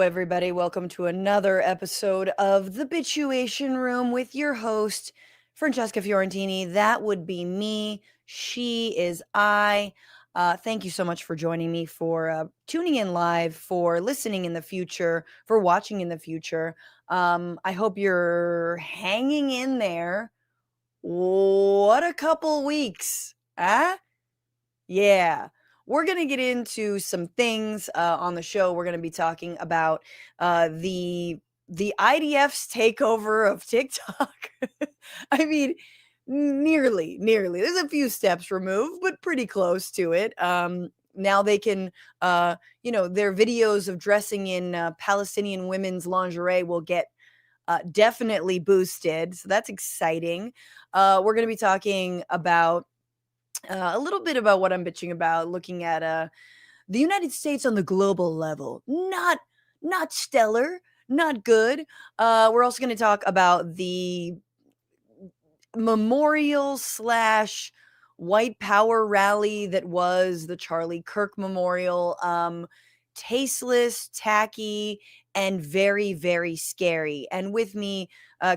everybody. Welcome to another episode of the Bitchuation Room with your host, Francesca Fiorentini. That would be me. She is I. Thank you so much for joining me, for tuning in live, for listening in the future, for watching in the future. I hope you're hanging in there. What a couple weeks, huh? Yeah. We're going to get into some things on the show. We're going to be talking about the IDF's takeover of TikTok. I mean, nearly. There's a few steps removed, but pretty close to it. Now they can, their videos of dressing in Palestinian women's lingerie will get definitely boosted. So that's exciting. We're going to be talking about a little bit about what I'm bitching about, looking at the United States on the global level. Not stellar, not good. We're also going to talk about the memorial slash white power rally that was the Charlie Kirk memorial. Tasteless, tacky, and very, very scary. And with me,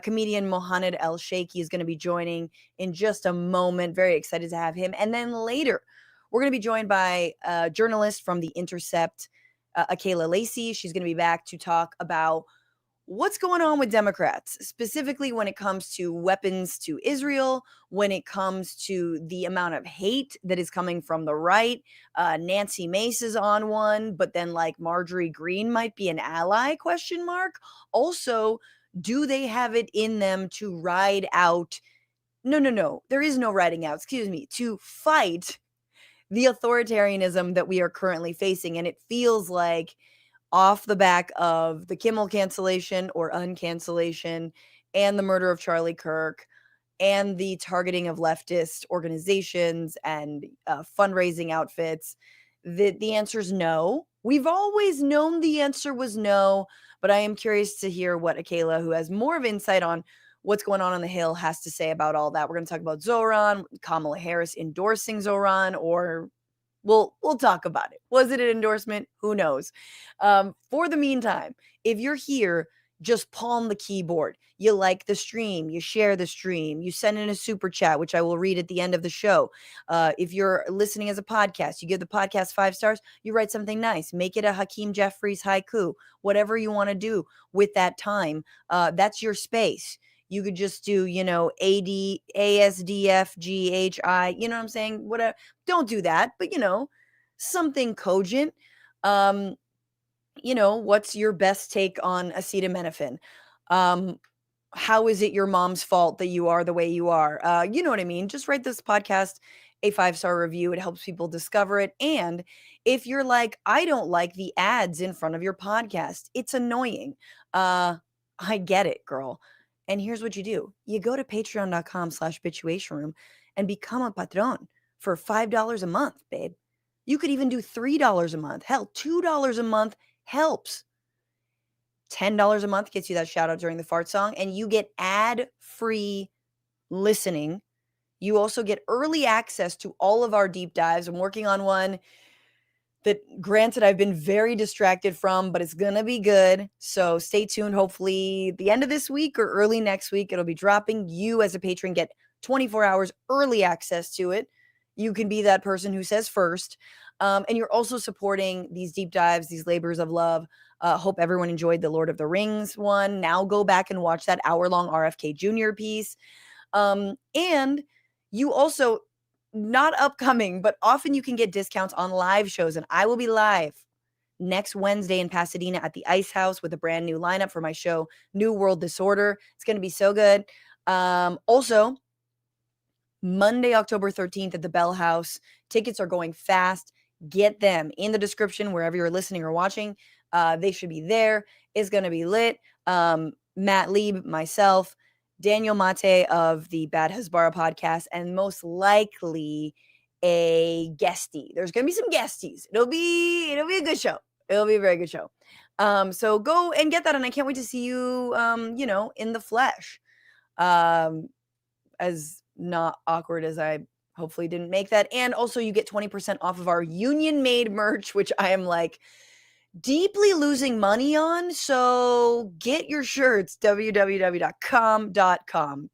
comedian Mohanad Elshieky is going to be joining in just a moment. Very excited to have him. And then later, we're going to be joined by a journalist from The Intercept, Akela Lacy. She's going to be back to talk about what's going on with Democrats, specifically when it comes to weapons to Israel, when it comes to the amount of hate that is coming from the right. Nancy Mace is on one, but then like Marjorie Greene might be an ally, question mark. Also, do they have it in them to ride out? No. There is no riding out, excuse me, to fight the authoritarianism that we are currently facing. And it feels like off the back of the Kimmel cancellation or uncancellation and the murder of Charlie Kirk and the targeting of leftist organizations and fundraising outfits, the answer is no. We've always known the answer was no, but I am curious to hear what Akela, who has more of insight on what's going on the Hill, has to say about all that. We're going to talk about Zohran, Kamala Harris endorsing Zohran, or we'll talk about it. Was it an endorsement? Who knows? For the meantime, if you're here, just palm the keyboard. You like the stream, you share the stream, you send in a super chat, which I will read at the end of the show. If you're listening as a podcast, you give the podcast 5 stars, you write something nice, make it a Hakeem Jeffries haiku, whatever you want to do with that time. That's your space. You could just do, ASDFGHI, you know what I'm saying? Whatever. Don't do that, but something cogent. What's your best take on acetaminophen? How is it your mom's fault that you are the way you are? You know what I mean? Just write this podcast a 5-star review. It helps people discover it. And if you're like, I don't like the ads in front of your podcast, it's annoying. I get it, girl. And here's what you do. You go to patreon.com/bitchuation room and become a patron for $5 a month, babe. You could even do $3 a month. Hell, $2 a month helps. $10 a month gets you that shout out during the fart song, and you get ad-free listening. You also get early access to all of our deep dives. I'm working on one that, granted, I've been very distracted from, but it's going to be good. So stay tuned. Hopefully the end of this week or early next week, it'll be dropping. You as a patron get 24 hours early access to it. You can be that person who says first. And you're also supporting these deep dives, these labors of love. Hope everyone enjoyed the Lord of the Rings one. Now go back and watch that hour-long RFK Jr. piece. And you also, not upcoming, but often you can get discounts on live shows. And I will be live next Wednesday in Pasadena at the Ice House with a brand new lineup for my show, New World Disorder. It's going to be so good. Also, Monday, October 13th at the Bell House. Tickets are going fast. Get them in the description wherever you're listening or watching. They should be there. It's going to be lit. Matt Lieb, myself, Daniel Mate of the Bad Hasbara podcast, and most likely a guestie. There's going to be some guesties. It'll be a good show. It'll be a very good show. So go and get that, and I can't wait to see you, in the flesh. As not awkward as I hopefully didn't make that. And also you get 20% off of our union made merch, which I am like deeply losing money on. So get your shirts, www.com.com.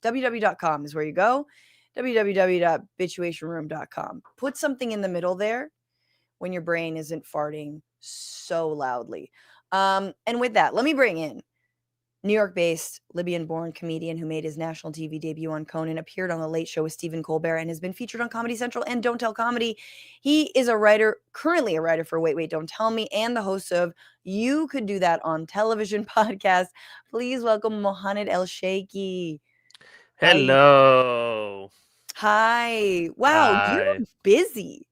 www.com is where you go. www.bitchuationroom.com. Put something in the middle there when your brain isn't farting so loudly. And with that, let me bring in New York-based, Libyan-born comedian who made his national TV debut on Conan, appeared on The Late Show with Stephen Colbert, and has been featured on Comedy Central and Don't Tell Comedy. He is a writer, currently a writer for Wait, Wait, Don't Tell Me, and the host of You Could Do That on Television podcast. Please welcome Mohanad Elshieky. Hello. Hi. Wow, you're Hi. busy.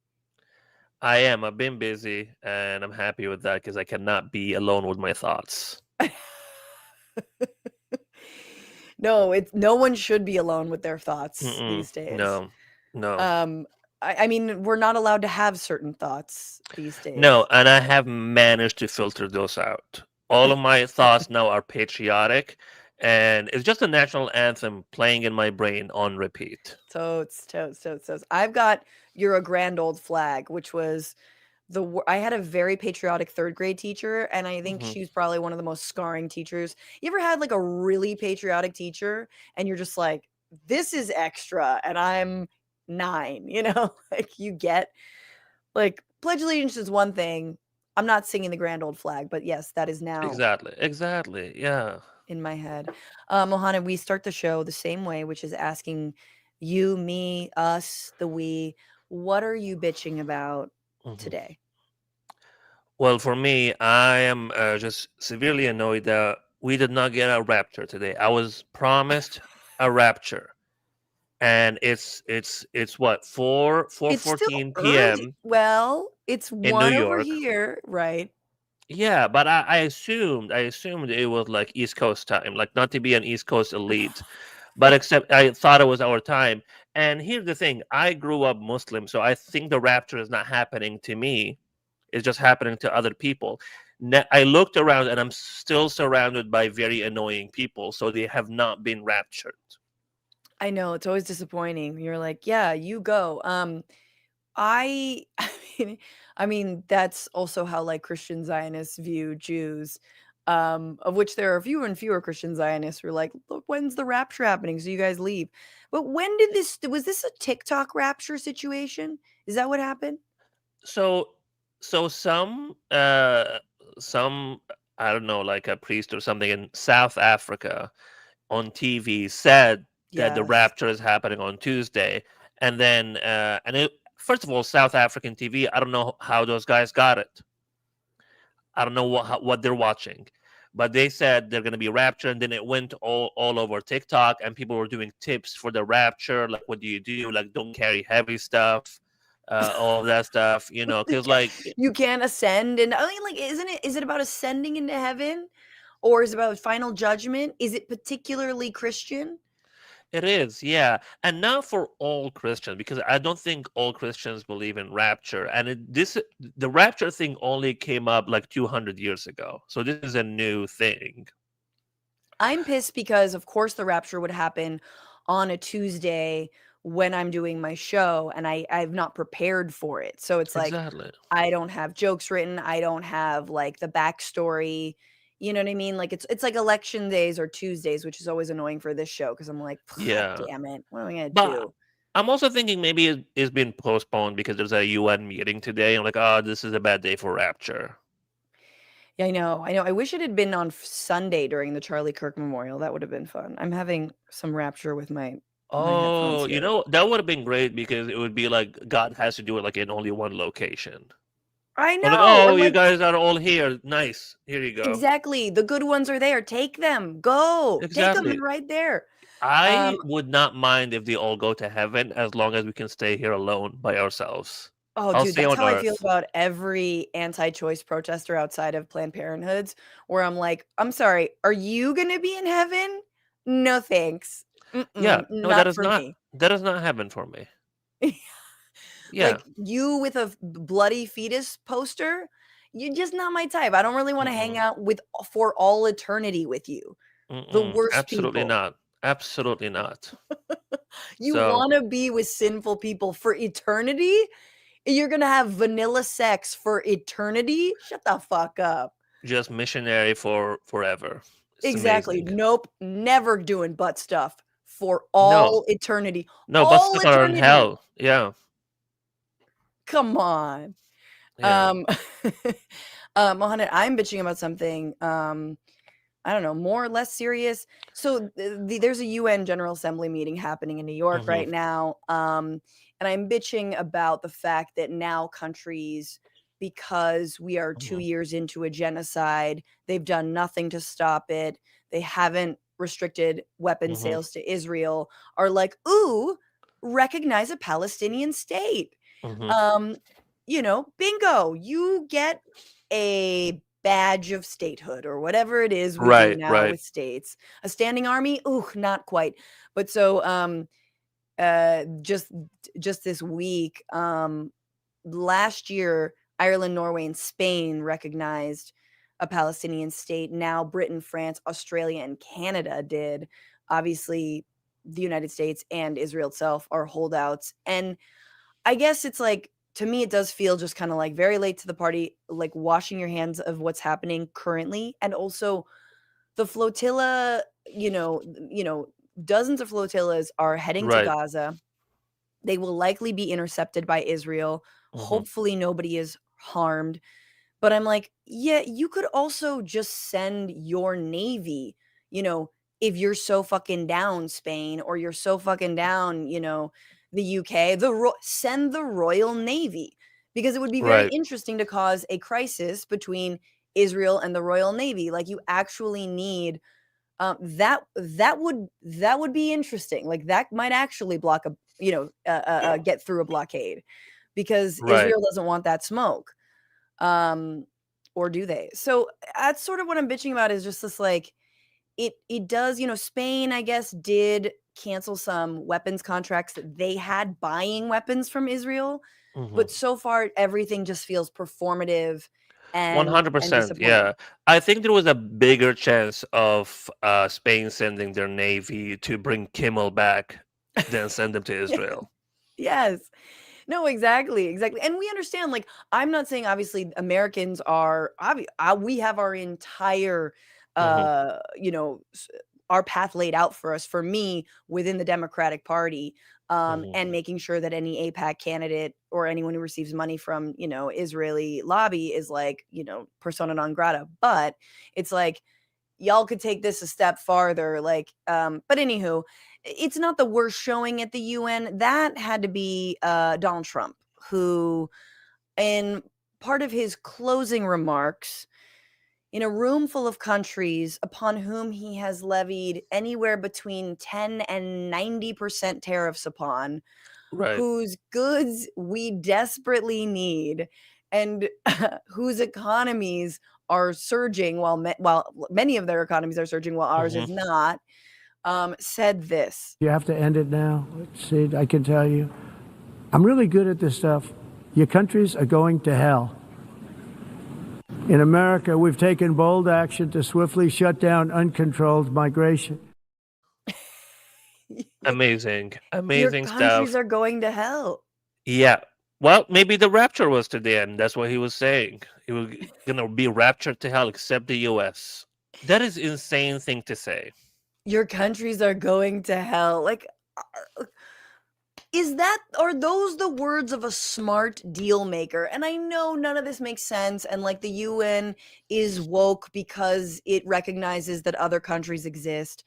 I am. I've been busy and I'm happy with that because I cannot be alone with my thoughts. No, it's no one should be alone with their thoughts Mm-mm. these days. No, no, Um, I mean, we're not allowed to have certain thoughts these no. days. And I have managed to filter those out. All of my thoughts now are patriotic and it's just a national anthem playing in my brain on repeat. Totes. I've got "You're a Grand Old Flag," which was I had a very patriotic third grade teacher, and I think Hmm. she was probably one of the most scarring teachers. You ever had like a really patriotic teacher, and you're just like, "This is extra," and I'm 9, like you get like Pledge Allegiance is one thing. I'm not singing the Grand Old Flag, but yes, that is now Exactly. Exactly. Yeah. in my head. Mohana, we start the show the same way, which is asking you, me, us, the we, what are you bitching about Hmm. today? Well, for me, I am just severely annoyed that we did not get a rapture today. I was promised a rapture, and it's what four It's still 14 early. p.m. Well, it's in New 1 over York. here, right? Yeah, but I assumed it was like East Coast time, like not to be an East Coast elite, but except I thought it was our time. And here's the thing: I grew up Muslim, so I think the rapture is not happening to me. It's just happening to other people. I looked around and I'm still surrounded by very annoying people, so they have not been raptured. I know, it's always disappointing. You're like, "Yeah, you go." I I I mean, that's also how, like, Christian Zionists view Jews, of which there are fewer and fewer Christian Zionists who are like, "Look, when's the rapture happening? So you guys leave." But when did this was this a TikTok rapture situation? Is that what happened? So, so some I don't know, like a priest or something in South Africa on TV said that the Yes. rapture is happening on Tuesday, and then first of all, South African TV. I don't know how those guys got it. I don't know what they're watching, but they said they're going to be rapture, and then it went all over TikTok, and people were doing tips for the rapture, like what do you do, like don't carry heavy stuff, all of that stuff, You because can't like you can't ascend, and I mean, like, is it about ascending into heaven? Or is it about final judgment? Is it particularly Christian? it is, yeah, and not for all Christians, because I don't think all Christians believe in rapture, and the rapture thing only came up like 200 years ago, so this is a new thing. I'm pissed because, of course, the rapture would happen on a Tuesday when I'm doing my show, and I've not prepared for it. So it's like Exactly. I don't have jokes written. I don't have like the backstory. You know what I mean? Like it's like election days or Tuesdays, which is always annoying for this show because I'm like, God Yeah. damn it, what am I gonna But do? I'm also thinking maybe it's been postponed because there's a UN meeting today. I'm like, oh, this is a bad day for Rapture. Yeah, I know. I wish it had been on Sunday during the Charlie Kirk memorial. That would have been fun. I'm having some rapture with my headphones Oh, here. that would have been great because it would be like God has to do it like in only one location. I I'm like, know. oh, I'm you like, guys are all here. Nice. Here you go. exactly. The good ones are there. Take them. Go. Take them. Exactly. They're right there. Um, I would not mind if they all go to heaven as long as we can stay here alone by ourselves. oh, I'll dude, stay that's on how I feel Earth. about every anti-choice protester outside of Planned Parenthoods, where I'm like, I'm sorry, are you gonna be in heaven? No, thanks. Yeah. Mm-mm, No, that not is for not me. that is not heaven for me. Yeah. Like you with a bloody fetus poster, you're just not my type. I don't really want to hang Mm-mm. out with for all eternity with you. The Mm-mm. worst Absolutely people. not. Absolutely not. You So want to be with sinful people for eternity? You're gonna have vanilla sex for eternity? Shut the fuck up. Just missionary for forever. It's Exactly. amazing. Nope. Never doing butt stuff for No, all eternity. no, but All stuff are in eternity. hell. Yeah, Come on. yeah. Um, Mohanad, I'm bitching about something. I don't know, more or less serious. So there's a UN General Assembly meeting happening in New York Hmm. right now. And I'm bitching about the fact that now countries, because we are 2 years into a genocide, they've done nothing to stop it. They haven't restricted weapon Hmm. sales to Israel, are like, ooh, recognize a Palestinian state. Hmm. Um, bingo, you get a badge of statehood or whatever it is we do Right, now right. with states. A standing army? Ooh, not quite. But so uh just just this week, last year Ireland, Norway, and Spain recognized a Palestinian state. Now Britain, France, Australia, and Canada did. Obviously, the United States and Israel itself are holdouts. And I guess it's like, to me, it does feel just kind of like very late to the party, like washing your hands of what's happening currently. And also the flotilla, dozens of flotillas are heading to Right. Gaza. They will likely be intercepted by Israel. Hmm. Hopefully nobody is harmed. But I'm like, yeah, you could also just send your navy, you know, if you're so fucking down, Spain, or you're so fucking down, the UK, send the Royal Navy, because it would be very Right. interesting to cause a crisis between Israel and the Royal Navy. Like, you actually need that would be interesting. Like, that might actually block a get through a blockade, because Right. Israel doesn't want that smoke. Um, or do they? So that's sort of what I'm bitching about, is just this, like, it does, Spain, I guess, did cancel some weapons contracts that they had buying weapons from Israel, Hmm. but so far everything just feels performative and 100%. Yeah. disappointing. I think there was a bigger chance of Spain sending their navy to bring Kimmel back than send them to Yeah. Israel. Yes. No, exactly, exactly. And we understand, like, I'm not saying obviously Americans are we have our entire Hmm. our path laid out for us, for me, within the Democratic Party, Hmm. and making sure that any APAC candidate or anyone who receives money from, Israeli lobby is, like, persona non grata. But it's like, y'all could take this a step farther. Like, but anywho, it's not the worst showing at the UN. That had to be Donald Trump, who, in part of his closing remarks, in a room full of countries upon whom he has levied anywhere between 10 and 90% tariffs upon, Right. whose goods we desperately need, and whose economies are surging, while many of their economies are surging while ours Hmm. is not, said this. You have to end it now. Sid, I can tell you, I'm really good at this stuff. Your countries are going to hell. In America, we've taken bold action to swiftly shut down uncontrolled migration. Amazing. Your Amazing countries stuff. are going to hell. Yeah. Well, maybe the rapture was to the end. That's what he was saying. He was gonna be raptured to hell, except the U.S. That is insane thing to say. Your countries are going to hell. Like, uh, are those the words of a smart deal maker? And I know none of this makes sense, and, like, the UN is woke because it recognizes that other countries exist,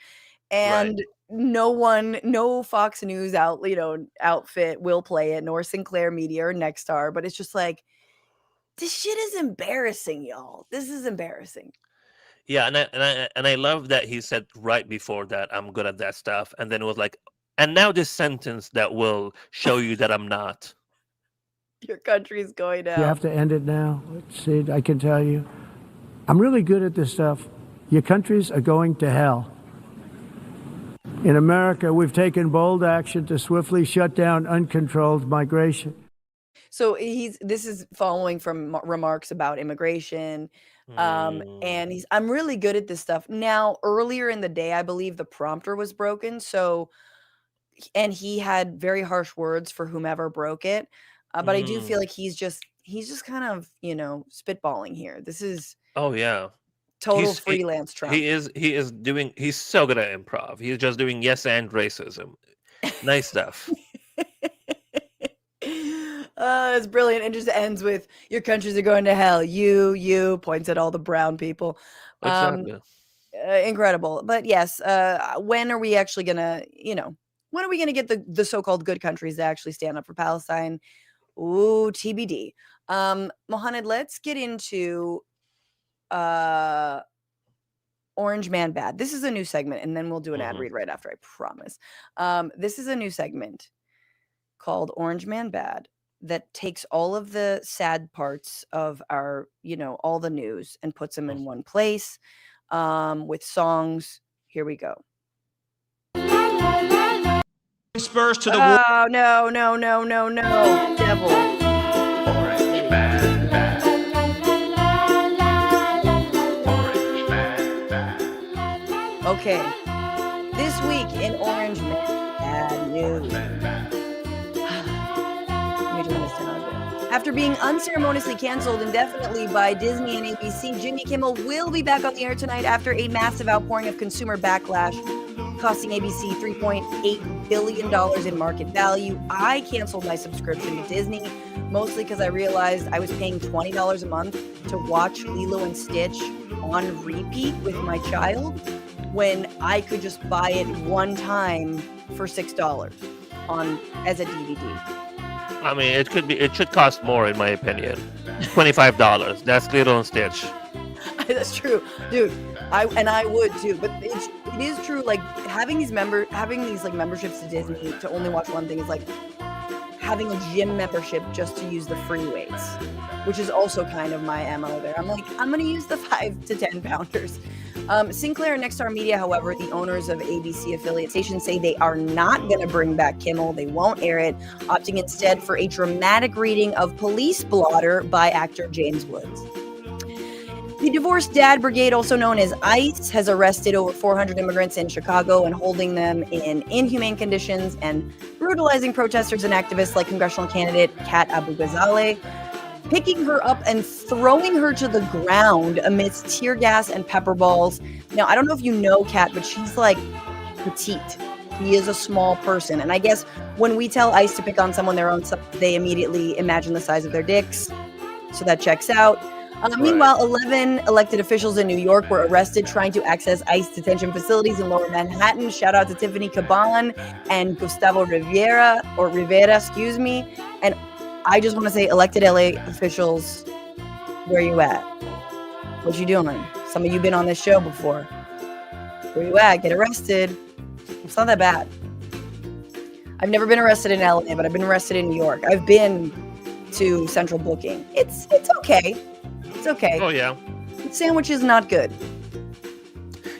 Right. and no Fox News outfit will play it, nor Sinclair Media or Nexstar. But it's just like, this shit is embarrassing, y'all. This is embarrassing. Yeah, and I love that he said right before that I'm good at that stuff, and then it was like, and now this sentence that will show you that I'm not. Your country's going to You hell. have to end it now. Sid, I can tell you, I'm really good at this stuff. Your countries are going to hell. In America, we've taken bold action to swiftly shut down uncontrolled migration. So this is following from remarks about immigration. Mm, And I'm really good at this stuff. Now, earlier in the day, I believe the prompter was broken. So, and he had very harsh words for whomever broke it. But I do feel like he's just kind of, spitballing here. This is Oh yeah. total He's freelance Trump. He's so good at improv. He's just doing yes and racism. Nice stuff. It's brilliant. And just ends with your countries are going to hell. You points at all the brown people. Exactly. Incredible. But yes, when are we actually gonna, when are we gonna get the so-called good countries to actually stand up for Palestine? Ooh, TBD. Mohanad, let's get into Orange Man Bad. This is a new segment, and then we'll do an ad read right after, I promise. This is a new segment called Orange Man Bad that takes all of the sad parts of our, all the news and puts them in one place with songs. Here we go. Spurs to the Oh, no. Devil. Orange Man Bad. Orange Man Bad. Okay. This week in Orange Man Bad News. Let me turn this down a bit. After being unceremoniously canceled indefinitely by Disney and ABC, Jimmy Kimmel will be back on the air tonight after a massive outpouring of consumer backlash, costing ABC $3.8 billion in market value. I canceled my subscription to Disney, mostly because I realized I was paying $20 a month to watch Lilo and Stitch on repeat with my child, when I could just buy it one time for $6 as a DVD. I mean, it should cost more, in my opinion. $25. That's Lilo and Stitch. That's true, dude. I would too, but it is true. Like having these memberships to Disney to only watch one thing is like having a gym membership just to use the free weights, which is also kind of my MO there. I'm like, I'm gonna use the 5 to 10 pounders. Sinclair and Nexstar Media, however, the owners of ABC affiliate stations, say they are not going to bring back Kimmel. They won't air it, opting instead for a dramatic reading of Police Blotter by actor James Woods. The Divorced Dad Brigade, also known as ICE, has arrested over 400 immigrants in Chicago and holding them in inhumane conditions and brutalizing protesters and activists like congressional candidate Kat Abu Ghazaleh, picking her up and throwing her to the ground amidst tear gas and pepper balls. Now, I don't know if you know Kat, but she's like petite. She is a small person. And I guess when we tell ICE to pick on someone their own size, they immediately imagine the size of their dicks. So that checks out. Meanwhile, 11 elected officials in New York were arrested trying to access ICE detention facilities in Lower Manhattan. Shout out to Tiffany Caban and Gustavo Rivera, And I just want to say, elected LA officials, where you at? What you doing? Some of you been on this show before. Where you at? Get arrested. It's not that bad. I've never been arrested in LA, but I've been arrested in New York. I've been to Central Booking. It's okay. It's okay. Oh yeah. The sandwich is not good.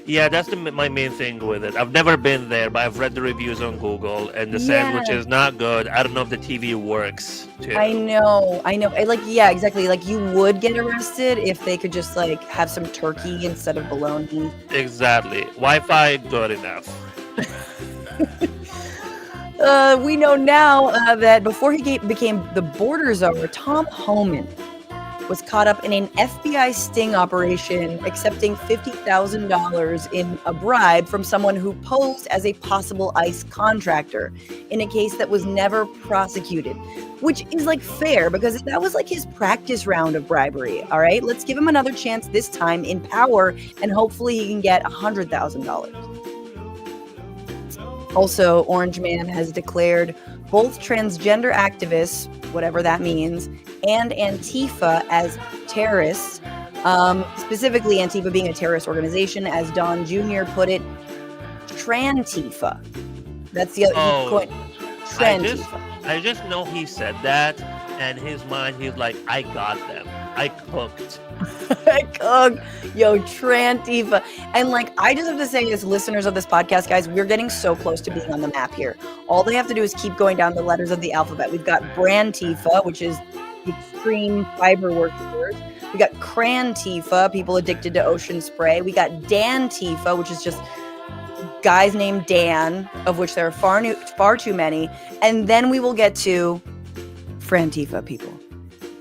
Yeah, that's my main thing with it. I've never been there, but I've read the reviews on Google, and the sandwich is not good. I don't know if the TV works, too. I know. Yeah, exactly. Like, you would get arrested if they could just, like, have some turkey instead of bologna. Exactly. Wi-Fi, good enough. We know now that before he became the border czar, Tom Homan was caught up in an FBI sting operation, accepting $50,000 in a bribe from someone who posed as a possible ICE contractor in a case that was never prosecuted, which is like fair because that was like his practice round of bribery. All right, let's give him another chance this time in power, and hopefully he can get $100,000. Also, Orange Man has declared both transgender activists, whatever that means, and Antifa as terrorists, specifically Antifa being a terrorist organization, as Don Jr. put it, Trantifa. That's the other coin. Trantifa. I just know he said that, and in his mind, he's like, I got them. I cooked. I cooked. Yo, Trantifa. And like, I just have to say, as listeners of this podcast, guys, we're getting so close to being on the map here. All they have to do is keep going down the letters of the alphabet. We've got Brantifa, which is extreme fiber workers. We got Crantifa, people addicted to ocean spray. We got Dantifa, which is just guys named Dan, of which there are far too many. And then we will get to Frantifa, people.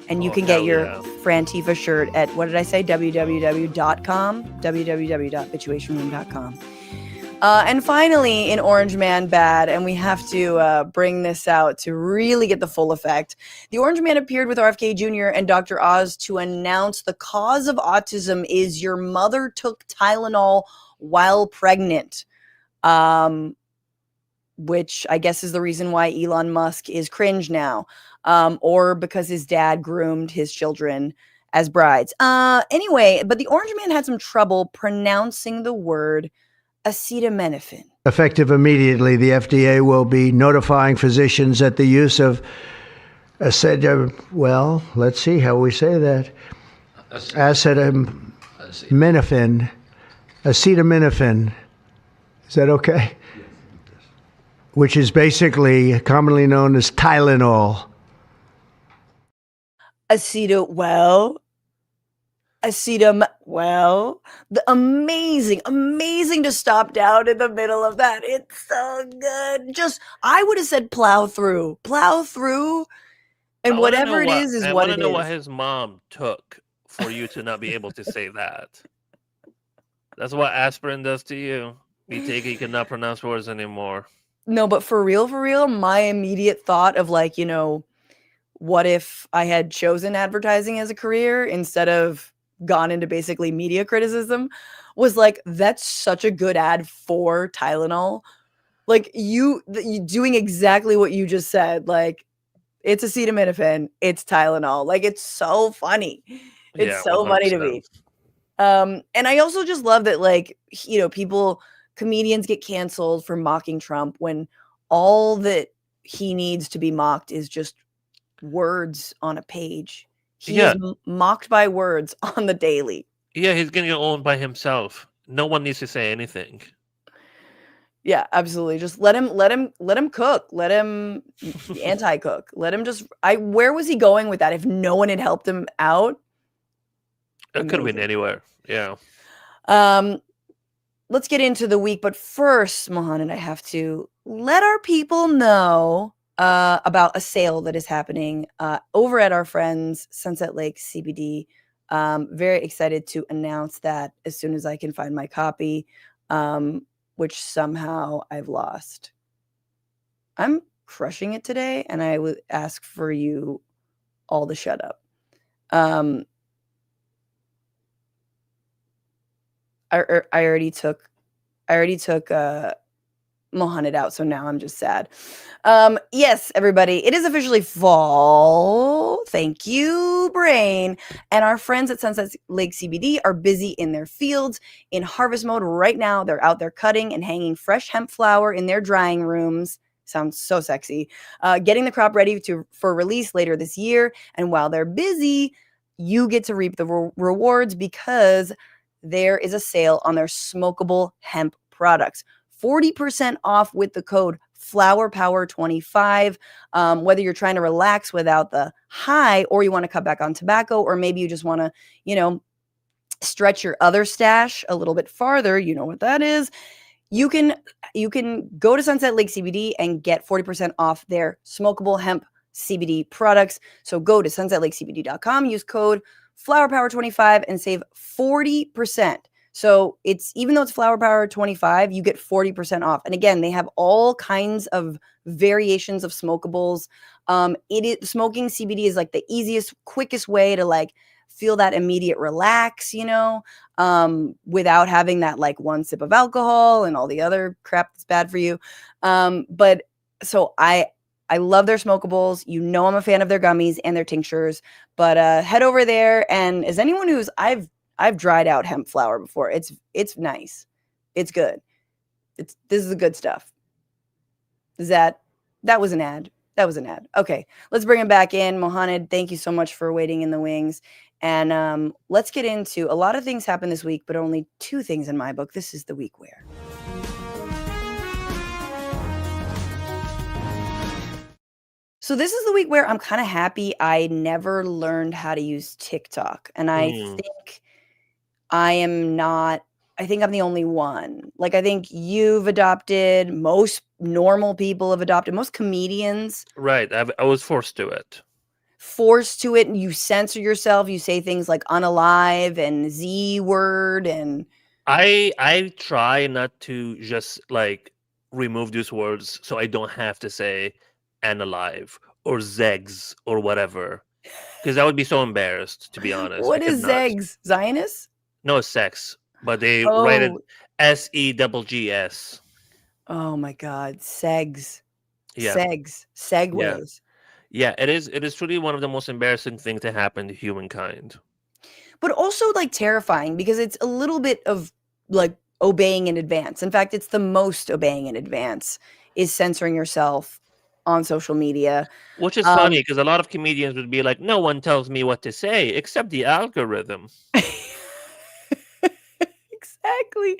And you Oh, can get hell your yeah. Frantifa shirt at, what did I say? www.com, www.bitchuationroom.com. And finally, in Orange Man Bad, and we have to bring this out to really get the full effect. The Orange Man appeared with RFK Jr. and Dr. Oz to announce the cause of autism is your mother took Tylenol while pregnant. Which I guess is the reason why Elon Musk is cringe now, or because his dad groomed his children as brides. Anyway, but the Orange Man had some trouble pronouncing the word acetaminophen. Effective immediately, the FDA will be notifying physicians that the use of well, let's see how we say that. Acetaminophen. Acetaminophen. Is that okay? Which is basically commonly known as Tylenol. The amazing to stop down in the middle of that. It's so good. I would have said plow through, and whatever it is I what want to it know what is. his mom took for you to not be able to say that. That's what aspirin does to you. You take it, you cannot pronounce words anymore. No, but for real, my immediate thought of like, what if I had chosen advertising as a career instead of gone into basically media criticism was like, that's such a good ad for Tylenol. Like you doing exactly what you just said. Like it's acetaminophen, it's Tylenol. Like it's so funny. It's Yeah, so funny to me. 100%. And I also just love that, like, comedians get canceled for mocking Trump when all that he needs to be mocked is just words on a page. He is mocked by words on the daily. Yeah, he's getting owned by himself. No one needs to say anything. Yeah, absolutely. Just let him cook. Let him anti-cook. Let him just where was he going with that if no one had helped him out? It could have been anywhere. Yeah. Let's get into the week, but first, Mohanad, I have to let our people know about a sale that is happening over at our friends Sunset Lake CBD. Very excited to announce that as soon as I can find my copy, which somehow I've lost. I'm crushing it today, and I would ask for you all to shut up. I already took Mohanad out, so now I'm just sad. Yes, everybody, it is officially fall. Thank you, brain. And our friends at Sunset Lake CBD are busy in their fields in harvest mode right now. They're out there cutting and hanging fresh hemp flower in their drying rooms. Sounds so sexy. Getting the crop ready for release later this year. And while they're busy, you get to reap the rewards because there is a sale on their smokable hemp products. 40% off with the code FlowerPower25. Whether you're trying to relax without the high, or you want to cut back on tobacco, or maybe you just want to, stretch your other stash a little bit farther, you know what that is. You can go to Sunset Lake CBD and get 40% off their smokable hemp CBD products. So go to sunsetlakecbd.com, use code FlowerPower25 and save 40%. So even though it's Flower Power 25, you get 40% off. And again, they have all kinds of variations of smokables. Smoking CBD is like the easiest, quickest way to like feel that immediate relax, without having that like one sip of alcohol and all the other crap that's bad for you. But so I love their smokables. I'm a fan of their gummies and their tinctures, but head over there. And as anyone I've dried out hemp flower before. It's nice. It's good. This is the good stuff. That was an ad. Okay, let's bring him back in. Mohanad, thank you so much for waiting in the wings. And let's get into a lot of things happened this week, but only 2 things in my book. This is the week where. So this is the week where I'm kind of happy I never learned how to use TikTok. And I think I'm the only one. Like, I think you've adopted, most normal people have adopted, most comedians. Right. I was forced to it. force to it and you censor yourself? You say things like unalive and Z word and I try not to just like remove these words so I don't have to say "unalive" or "zegs" or whatever, because I would be so embarrassed, to be honest. I what could is not. Zegs? Zionist? No sex, but they write it Oh, SEGGS. oh my God. Segs. Yeah, Segs. yeah, Segways. yeah. It is truly one of the most embarrassing things to happen to humankind. But also like terrifying because it's a little bit of like obeying in advance. In fact, it's the most obeying in advance is censoring yourself on social media. Which is funny because a lot of comedians would be like, "No one tells me what to say except the algorithm." Exactly.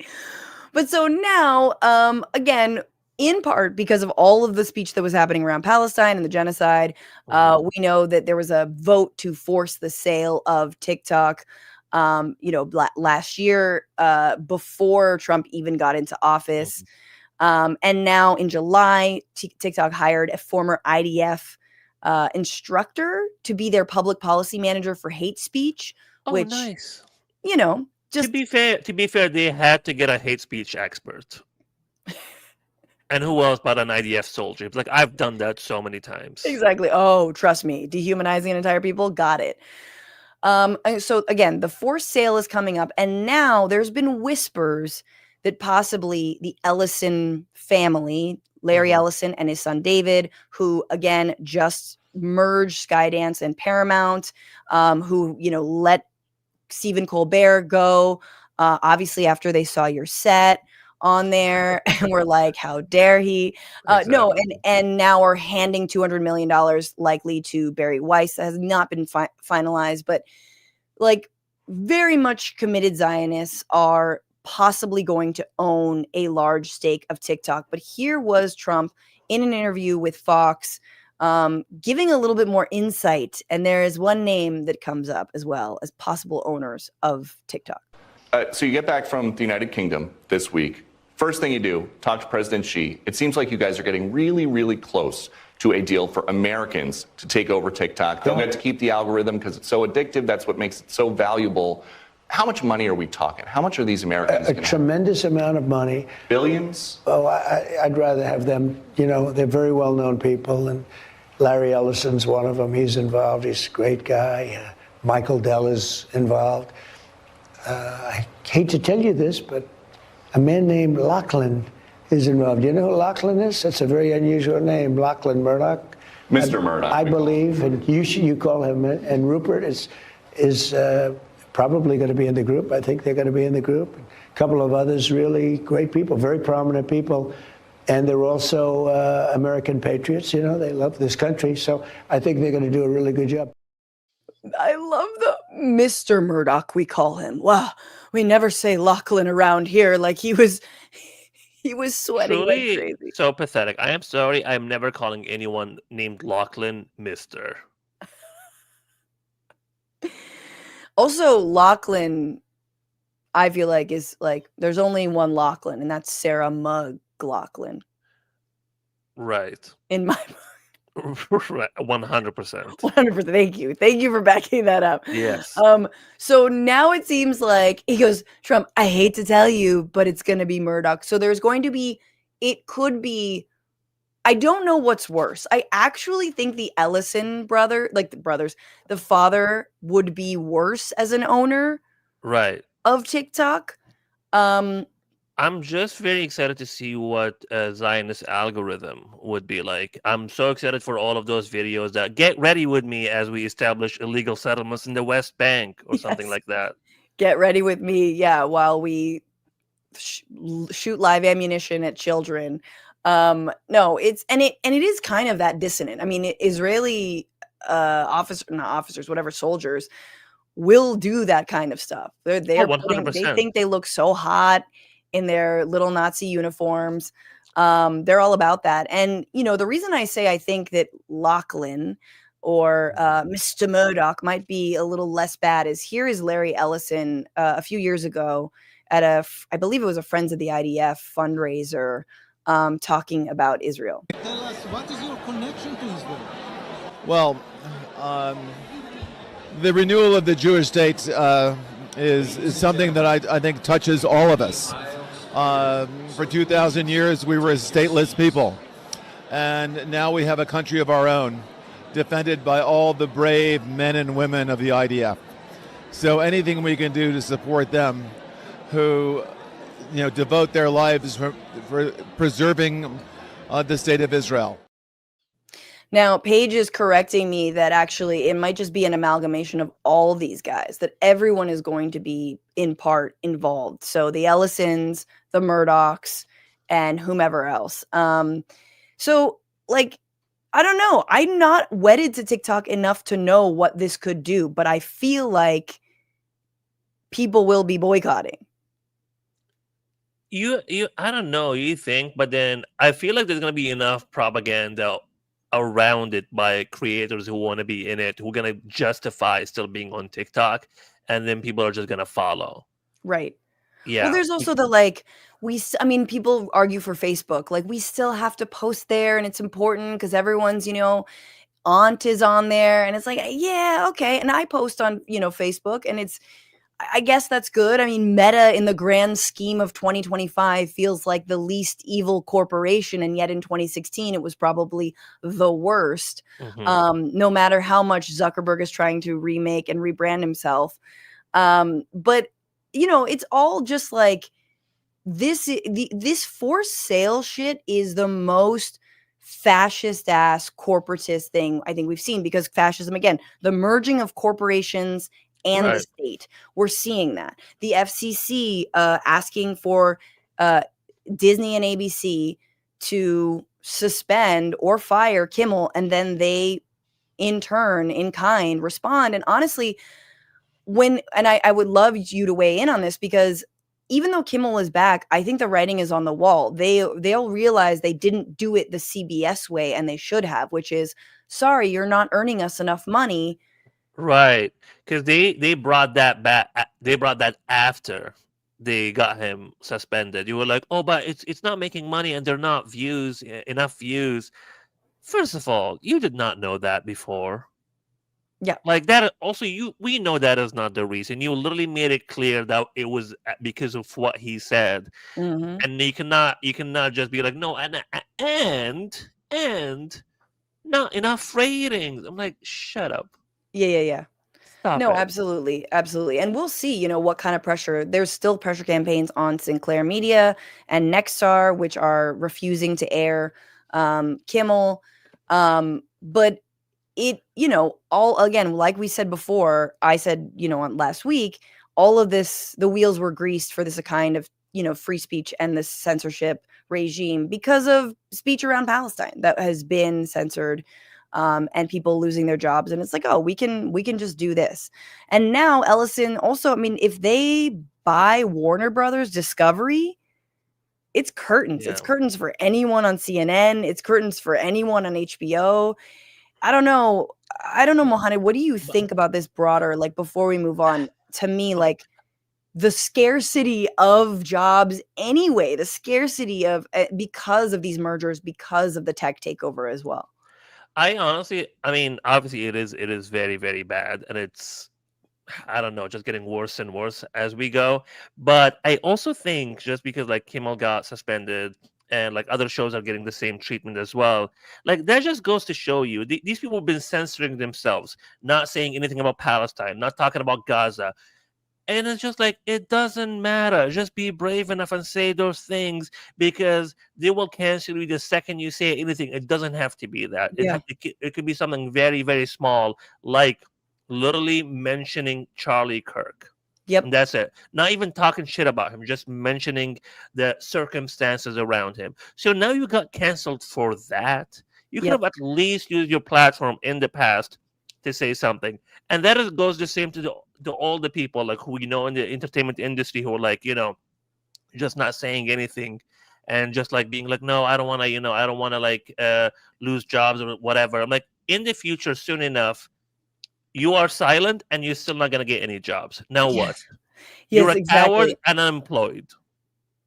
But so now, again, in part because of all of the speech that was happening around Palestine and the genocide, Mhm. we know that there was a vote to force the sale of TikTok, last year, before Trump even got into office. Mhm. And now in July, TikTok hired a former IDF instructor to be their public policy manager for hate speech, Oh, which, nice. To just be fair, they had to get a hate speech expert. And who else but an IDF soldier? It's like I've done that so many times. exactly. Oh, trust me, dehumanizing an entire people, got it. And so again, the forced sale is coming up, and now there's been whispers that possibly the Ellison family, Larry Mhm. Ellison and his son David, who again just merged Skydance and Paramount, who let Stephen Colbert go, obviously after they saw your set on there and we're like, how dare he? No, Exactly. and now are handing $200 million likely to Barry Weiss. That has not been finalized, but like very much committed Zionists are possibly going to own a large stake of TikTok. But here was Trump in an interview with Fox, giving a little bit more insight. And there is one name that comes up as well as possible owners of TikTok. So you get back from the United Kingdom this week. First thing you do, talk to President Xi. It seems like you guys are getting really, really close to a deal for Americans to take over TikTok. They'll get to keep the algorithm because it's so addictive. That's what makes it so valuable. How much money are we talking? How much are these Americans A gonna have? tremendous amount of money. Billions? Oh, I'd rather have them. They're very well-known people, and Larry Ellison's one of them. He's involved. He's a great guy. Michael Dell is involved. I hate to tell you this, but a man named Lachlan is involved. You know who Lachlan is? That's a very unusual name, Lachlan Murdoch. Mr. Murdoch. I believe, and you call him, and Rupert is probably going to be in the group. I think they're going to be in the group. A couple of others, really great people, very prominent people. And they're also American patriots. They love this country. So I think they're going to do a really good job. I love the Mr. Murdoch, we call him. Wow, we never say Lachlan around here. Like he was sweating like Truly crazy. so pathetic. I am sorry. I'm never calling anyone named Lachlan Mr. Also, Lachlan, I feel like is like there's only one Lachlan, and that's Sarah McLachlan Right. in my Right. 100%. 100%. Thank you for backing that up. Yes. So now it seems like he goes, Trump, I hate to tell you, but it's going to be Murdoch. So there's going to be, it could be, I don't know what's worse. I actually think the Ellison the father would be worse as an owner Right. of TikTok. I'm just very excited to see what Zionist algorithm would be like. I'm so excited for all of those videos that get ready with me as we establish illegal settlements in the West Bank or something Yes. like that. Get ready with me, yeah, while we shoot live ammunition at children. No, it is kind of that dissonant. I mean, Israeli soldiers will do that kind of stuff. They 100%. think they look so hot in their little Nazi uniforms. They're all about that. And the reason I say I think that Lachlan or Mr. Murdoch might be a little less bad is here is Larry Ellison a few years ago at I believe it was a Friends of the IDF fundraiser, talking about Israel. Tell us, what is your connection to Israel? Well, The renewal of the Jewish state is something that I think touches all of us. For 2,000 years, we were a stateless people, and now we have a country of our own, defended by all the brave men and women of the IDF. So anything we can do to support them, who devote their lives for preserving the state of Israel. Now, Paige is correcting me that actually it might just be an amalgamation of all these guys, that everyone is going to be in part involved. So the Ellisons, the Murdochs, and whomever else. So, like, I don't know. I'm not wedded to TikTok enough to know what this could do, but I feel like people will be boycotting. I don't know, you think, but then I feel like there's gonna be enough propaganda around it by creators who want to be in it, who are gonna justify still being on TikTok, and then people are just gonna follow. Right. Yeah. Well, there's also the I mean, people argue for Facebook. Like, we still have to post there, and it's important because everyone's, aunt is on there, and it's like, yeah, okay. And I post on, Facebook, and I guess that's good. I mean, Meta in the grand scheme of 2025 feels like the least evil corporation, and yet in 2016 it was probably the worst. No matter how much Zuckerberg is trying to remake and rebrand himself. But it's all just like this forced sale shit is the most fascist ass corporatist thing I think we've seen, because fascism, again, the merging of corporations and the state. We're seeing that. The FCC asking for Disney and ABC to suspend or fire Kimmel, and then they, in turn, in kind, respond. And honestly, I would love you to weigh in on this, because even though Kimmel is back, I think the writing is on the wall. They'll realize they didn't do it the CBS way, and they should have, which is, sorry, you're not earning us enough money. Right, because they brought that back. They brought that after they got him suspended. You were like, oh, but it's not making money, and they're not enough views. First of all, you did not know that before. Yeah, like that. Also, we know that is not the reason. You literally made it clear that it was because of what he said, and you cannot just be like, no, and not enough ratings. I'm like, shut up. Yeah. Stop No, it. absolutely. And we'll see, what kind of pressure. There's still pressure campaigns on Sinclair Media and Nexstar, which are refusing to air Kimmel. But it, all, again, like we said before, I said, on last week, all of this, the wheels were greased for this kind of, free speech and this censorship regime because of speech around Palestine that has been censored. And people losing their jobs, and it's like, oh, we can just do this. And now Ellison also, I mean, if they buy Warner Brothers Discovery, it's curtains. Yeah. It's curtains for anyone on CNN. It's curtains for anyone on HBO. I don't know, Mohanad, what do you think about this broader? Like, before we move on, to me, like, the scarcity of jobs anyway, the scarcity of because of these mergers, because of the tech takeover as well. I mean, obviously it is very, very bad, and it's, I don't know, just getting worse and worse as we go. But I also think, just because like Kimmel got suspended and like other shows are getting the same treatment as well, like that just goes to show you these people have been censoring themselves, not saying anything about Palestine, not talking about Gaza. And it's just like, it doesn't matter. Just be brave enough and say those things, because they will cancel you the second you say anything. It doesn't have to be that. It could be something very, very small, like literally mentioning Charlie Kirk. Yep. And that's it. Not even talking shit about him, just mentioning the circumstances around him. So now you got canceled for that. You could have at least used your platform in the past to say something. And that goes the same to all the people like who in the entertainment industry who are like, just not saying anything and just like being like, no, I don't want to, I don't want to like lose jobs or whatever. I'm like, in the future, soon enough, you are silent and you're still not going to get any jobs. Now what? Yes, You're a exactly. coward and unemployed.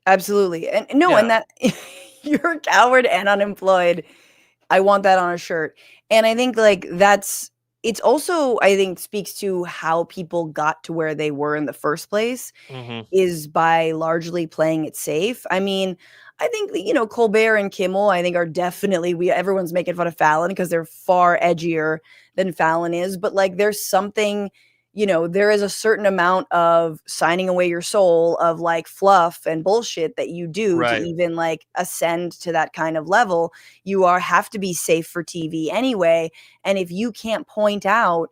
Absolutely. And no, and that you're a coward and unemployed. I want that on a shirt. And I think like that's it's also, I think, speaks to how people got to where they were in the first place, is by largely playing it safe. I mean, I think that, Colbert and Kimmel, I think, are definitely, everyone's making fun of Fallon because they're far edgier than Fallon is. But like, there's something, there is a certain amount of signing away your soul of like fluff and bullshit that you do to even like ascend to that kind of level. You have to be safe for TV anyway. And if you can't point out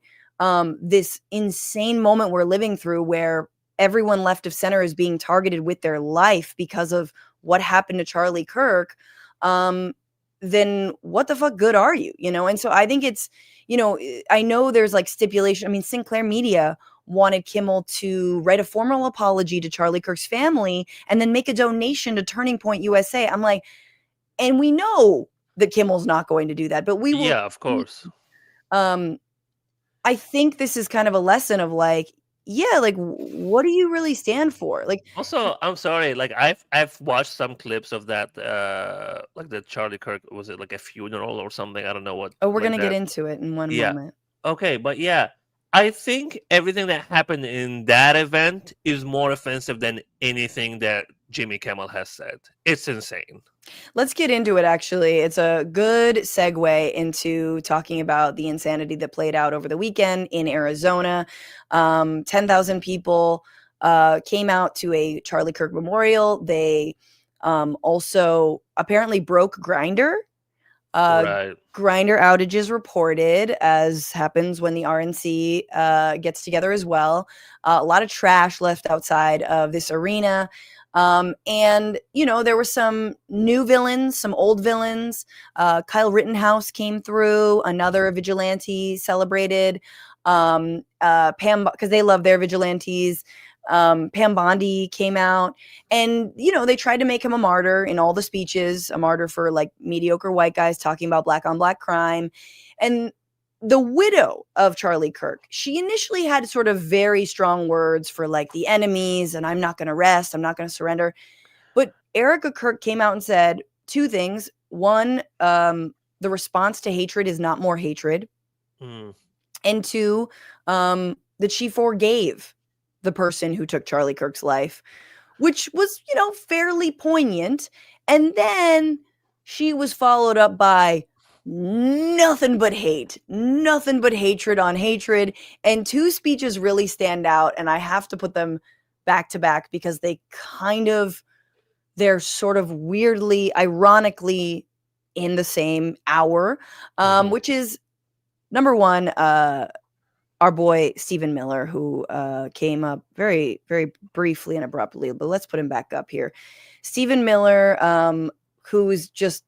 this insane moment we're living through where everyone left of center is being targeted with their life because of what happened to Charlie Kirk, then what the fuck good are you? And so I think it's, I know there's like stipulation. I mean, Sinclair Media wanted Kimmel to write a formal apology to Charlie Kirk's family and then make a donation to Turning Point USA. I'm like, and we know that Kimmel's not going to do that, but we will. Yeah, of course. I think this is kind of a lesson of like, yeah, like what do you really stand for? Like, also, I'm sorry, like I've watched some clips of that, like the Charlie Kirk, was it like a funeral or something? I don't know what. Oh, we're like gonna that. get into it in one moment. Okay, but yeah, I think everything that happened in that event is more offensive than anything that Jimmy Kimmel has said. It's insane. Let's get into it, actually. It's a good segue into talking about the insanity that played out over the weekend in Arizona. 10,000 people came out to a Charlie Kirk memorial. They also apparently broke Grindr. Grindr outages reported, as happens when the RNC gets together as well. A lot of trash left outside of this arena. And, there were some new villains, some old villains. Kyle Rittenhouse came through, another vigilante celebrated. Pam, because they love their vigilantes. Pam Bondi came out, and they tried to make him a martyr in all the speeches, a martyr for like mediocre white guys talking about black on black crime. And the widow of Charlie Kirk, she initially had sort of very strong words for like the enemies, and I'm not going to rest, I'm not going to surrender. But Erica Kirk came out and said two things. One, the response to hatred is not more hatred. And two, that she forgave the person who took Charlie Kirk's life, which was, fairly poignant. And then she was followed up by nothing but hate, nothing but hatred on hatred. And two speeches really stand out, and I have to put them back to back because they're sort of weirdly, ironically in the same hour, which is number one, our boy Stephen Miller, who came up very, very briefly and abruptly, but let's put him back up here. Stephen Miller, who's just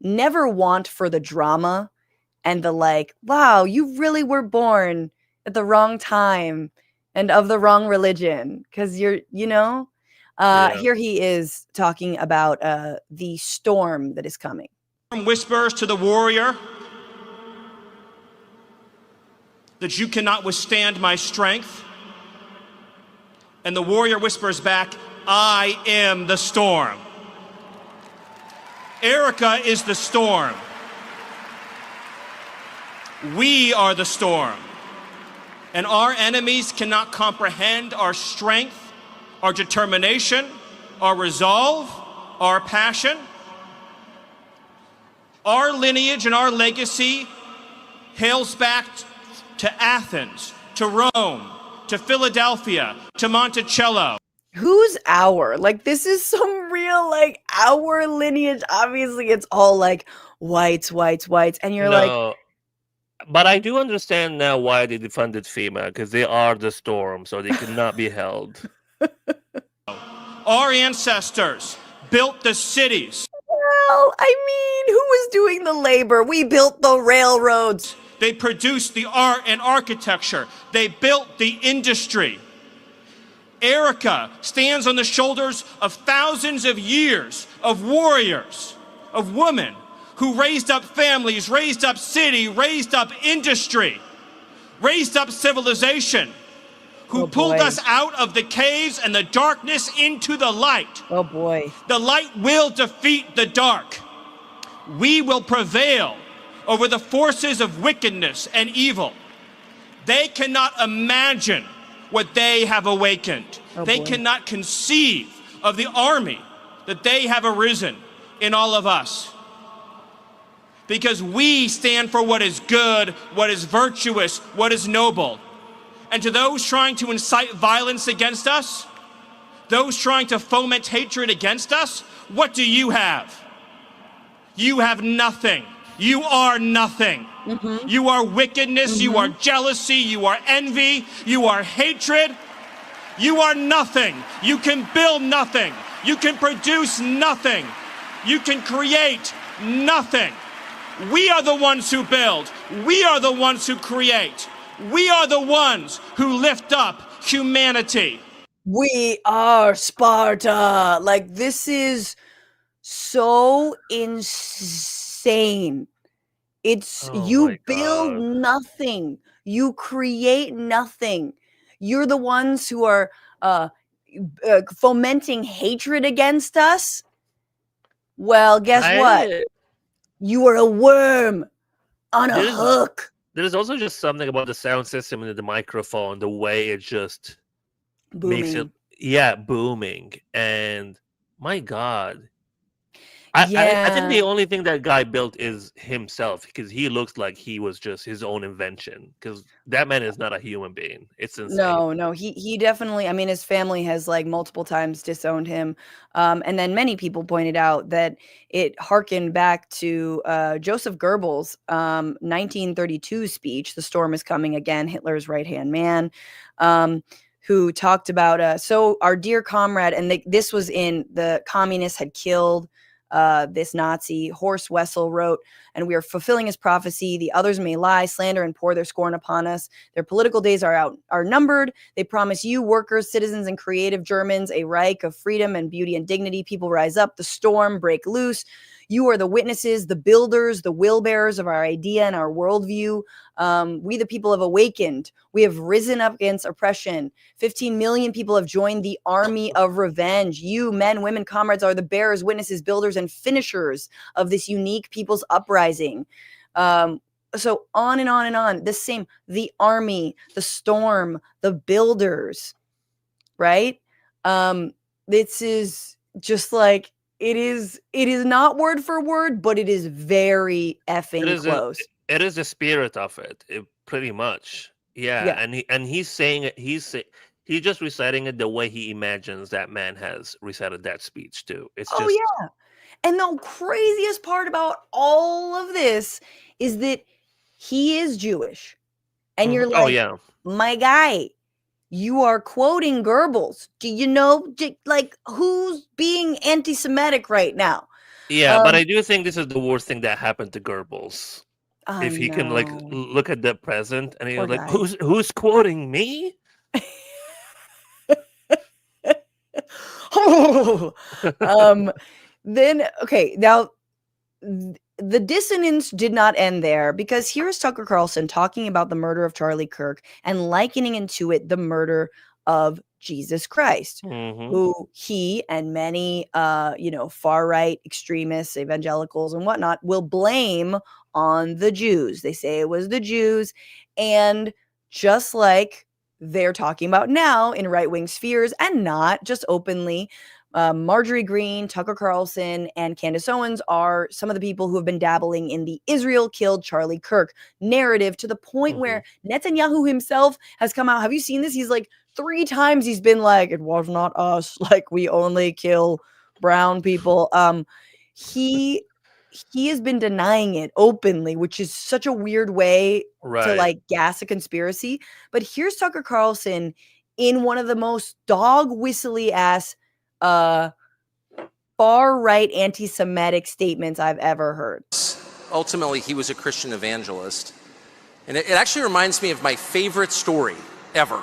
never want for the drama and the like, wow, you really were born at the wrong time and of the wrong religion because you're, here he is talking about the storm that is coming. Whispers to the warrior that you cannot withstand my strength. And the warrior whispers back, I am the storm. Erica is the storm. We are the storm. And our enemies cannot comprehend our strength, our determination, our resolve, our passion. Our lineage and our legacy hails back to Athens, to Rome, to Philadelphia, to Monticello. Who's our? Like, this is some real, like, our lineage. Obviously, it's all, like, whites. And you're like... But I do understand now why they defunded FEMA, because they are the storm, so they cannot be held. Our ancestors built the cities. Well, I mean, who was doing the labor? We built the railroads. They produced the art and architecture. They built the industry. Erica stands on the shoulders of thousands of years of warriors, of women who raised up families, raised up city, raised up industry, raised up civilization, who pulled us out of the caves and the darkness into the light. Oh boy. The light will defeat the dark. We will prevail over the forces of wickedness and evil. They cannot imagine what they have awakened. They boy. cannot conceive of the army that they have arisen in all of us. Because we stand for what is good, what is virtuous, what is noble. And to those trying to incite violence against us, those trying to foment hatred against us, what do you have? You have nothing. You are nothing. You are wickedness, you are jealousy, you are envy, you are hatred. You are nothing. You can build nothing. You can produce nothing. You can create nothing. We are the ones who build. We are the ones who create. We are the ones who lift up humanity. We are Sparta. Like, this is so insane. It's Oh you my build God. nothing. You create nothing. You're the ones who are fomenting hatred against us. Well, guess what? I, You are a worm on a there's hook. there's also just something about the sound system and the microphone, the way it just makes it Booming. booming. And my God. I think the Yeah. only thing that guy built is himself, because he looks like he was just his own invention, because that man is not a human being. It's insane. No, he definitely, I mean, his family has like multiple times disowned him. And then many people pointed out that it harkened back to Joseph Goebbels' 1932 speech, "The Storm is Coming Again," Hitler's right-hand man, who talked about, so our dear comrade, and this was in the communists had killed this Nazi. Horst Wessel wrote, "And we are fulfilling his prophecy. The others may lie, slander, and pour their scorn upon us. Their political days are numbered. They promise you, workers, citizens, and creative Germans, a Reich of freedom and beauty and dignity. People rise up, the storm break loose. You are the witnesses, the builders, the will bearers of our idea and our worldview. We, the people, have awakened. We have risen up against oppression. 15 million people have joined the army of revenge. You, men, women, comrades, are the bearers, witnesses, builders, and finishers of this unique people's uprising." So on and on and on. The army, the storm, the builders, right? This is just like, it is not word for word, but it is very effing close. It is the spirit of it, pretty much. Yeah. And he's saying it. He's just reciting it the way he imagines that man has recited that speech too. It's just, yeah. And the craziest part about all of this is that he is Jewish, and you're like, oh yeah, my guy, you are quoting Goebbels. Do you know, like, who's being anti-Semitic right now? yeah. But I do think this is the worst thing that happened to Goebbels. I If he can like know. look at the present and he's Poor like, guy. who's quoting me? Then, okay, now the dissonance did not end there, because here's Tucker Carlson talking about the murder of Charlie Kirk and likening into it the murder of Jesus Christ, who he and many, far-right extremists, evangelicals and whatnot will blame on the Jews. They say it was the Jews. And just like they're talking about now in right-wing spheres, and not just openly, Marjorie Greene, Tucker Carlson, and Candace Owens are some of the people who have been dabbling in the Israel killed Charlie Kirk narrative, to the point where Netanyahu himself has come out. Have you seen this? He's like 3 times he's been like, it was not us. Like, we only kill brown people. He has been denying it openly, which is such a weird way to like gas a conspiracy. But here's Tucker Carlson in one of the most dog whistly ass far-right anti-Semitic statements I've ever heard. Ultimately, he was a Christian evangelist. And it actually reminds me of my favorite story ever.